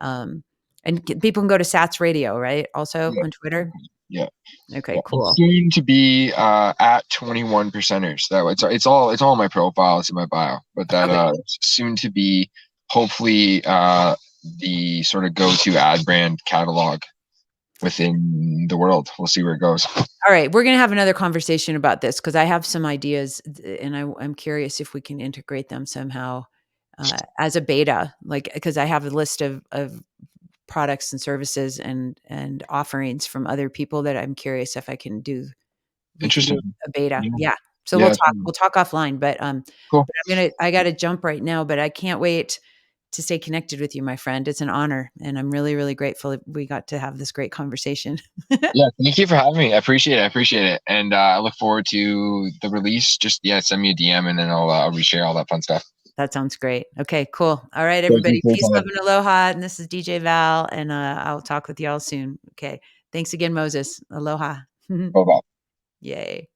Um, and people can go to Sats Radio, right? Also Yeah, on Twitter? yeah. Okay, Yeah, it's cool. soon to be at 21 percenters. That it's all in my profile, it's in my bio. But that Okay. soon to be hopefully the sort of go-to ad brand catalog within the world. We'll see where it goes. All right, we're gonna have another conversation about this because I have some ideas, and I'm curious if we can integrate them somehow as a beta, like because I have a list of products and services and offerings from other people that I'm curious if we can do Interesting. a beta. Yeah. Yeah. So Yeah. we'll talk offline, Cool. but I gotta jump right now, but I can't wait to stay connected with you, my friend. It's an honor, and I'm really, really grateful that we got to have this great conversation. Yeah. Thank you for having me. I appreciate it. I appreciate it. And I look forward to the release. Just yeah, send me a DM and then I'll reshare all that fun stuff. That sounds great. Okay, cool. All right, Thank you everybody. for Peace, your love, time. and aloha. And this is DJ Val, and I'll talk with y'all soon. Okay. Thanks again, Moses. Aloha. Bye bye. Yay.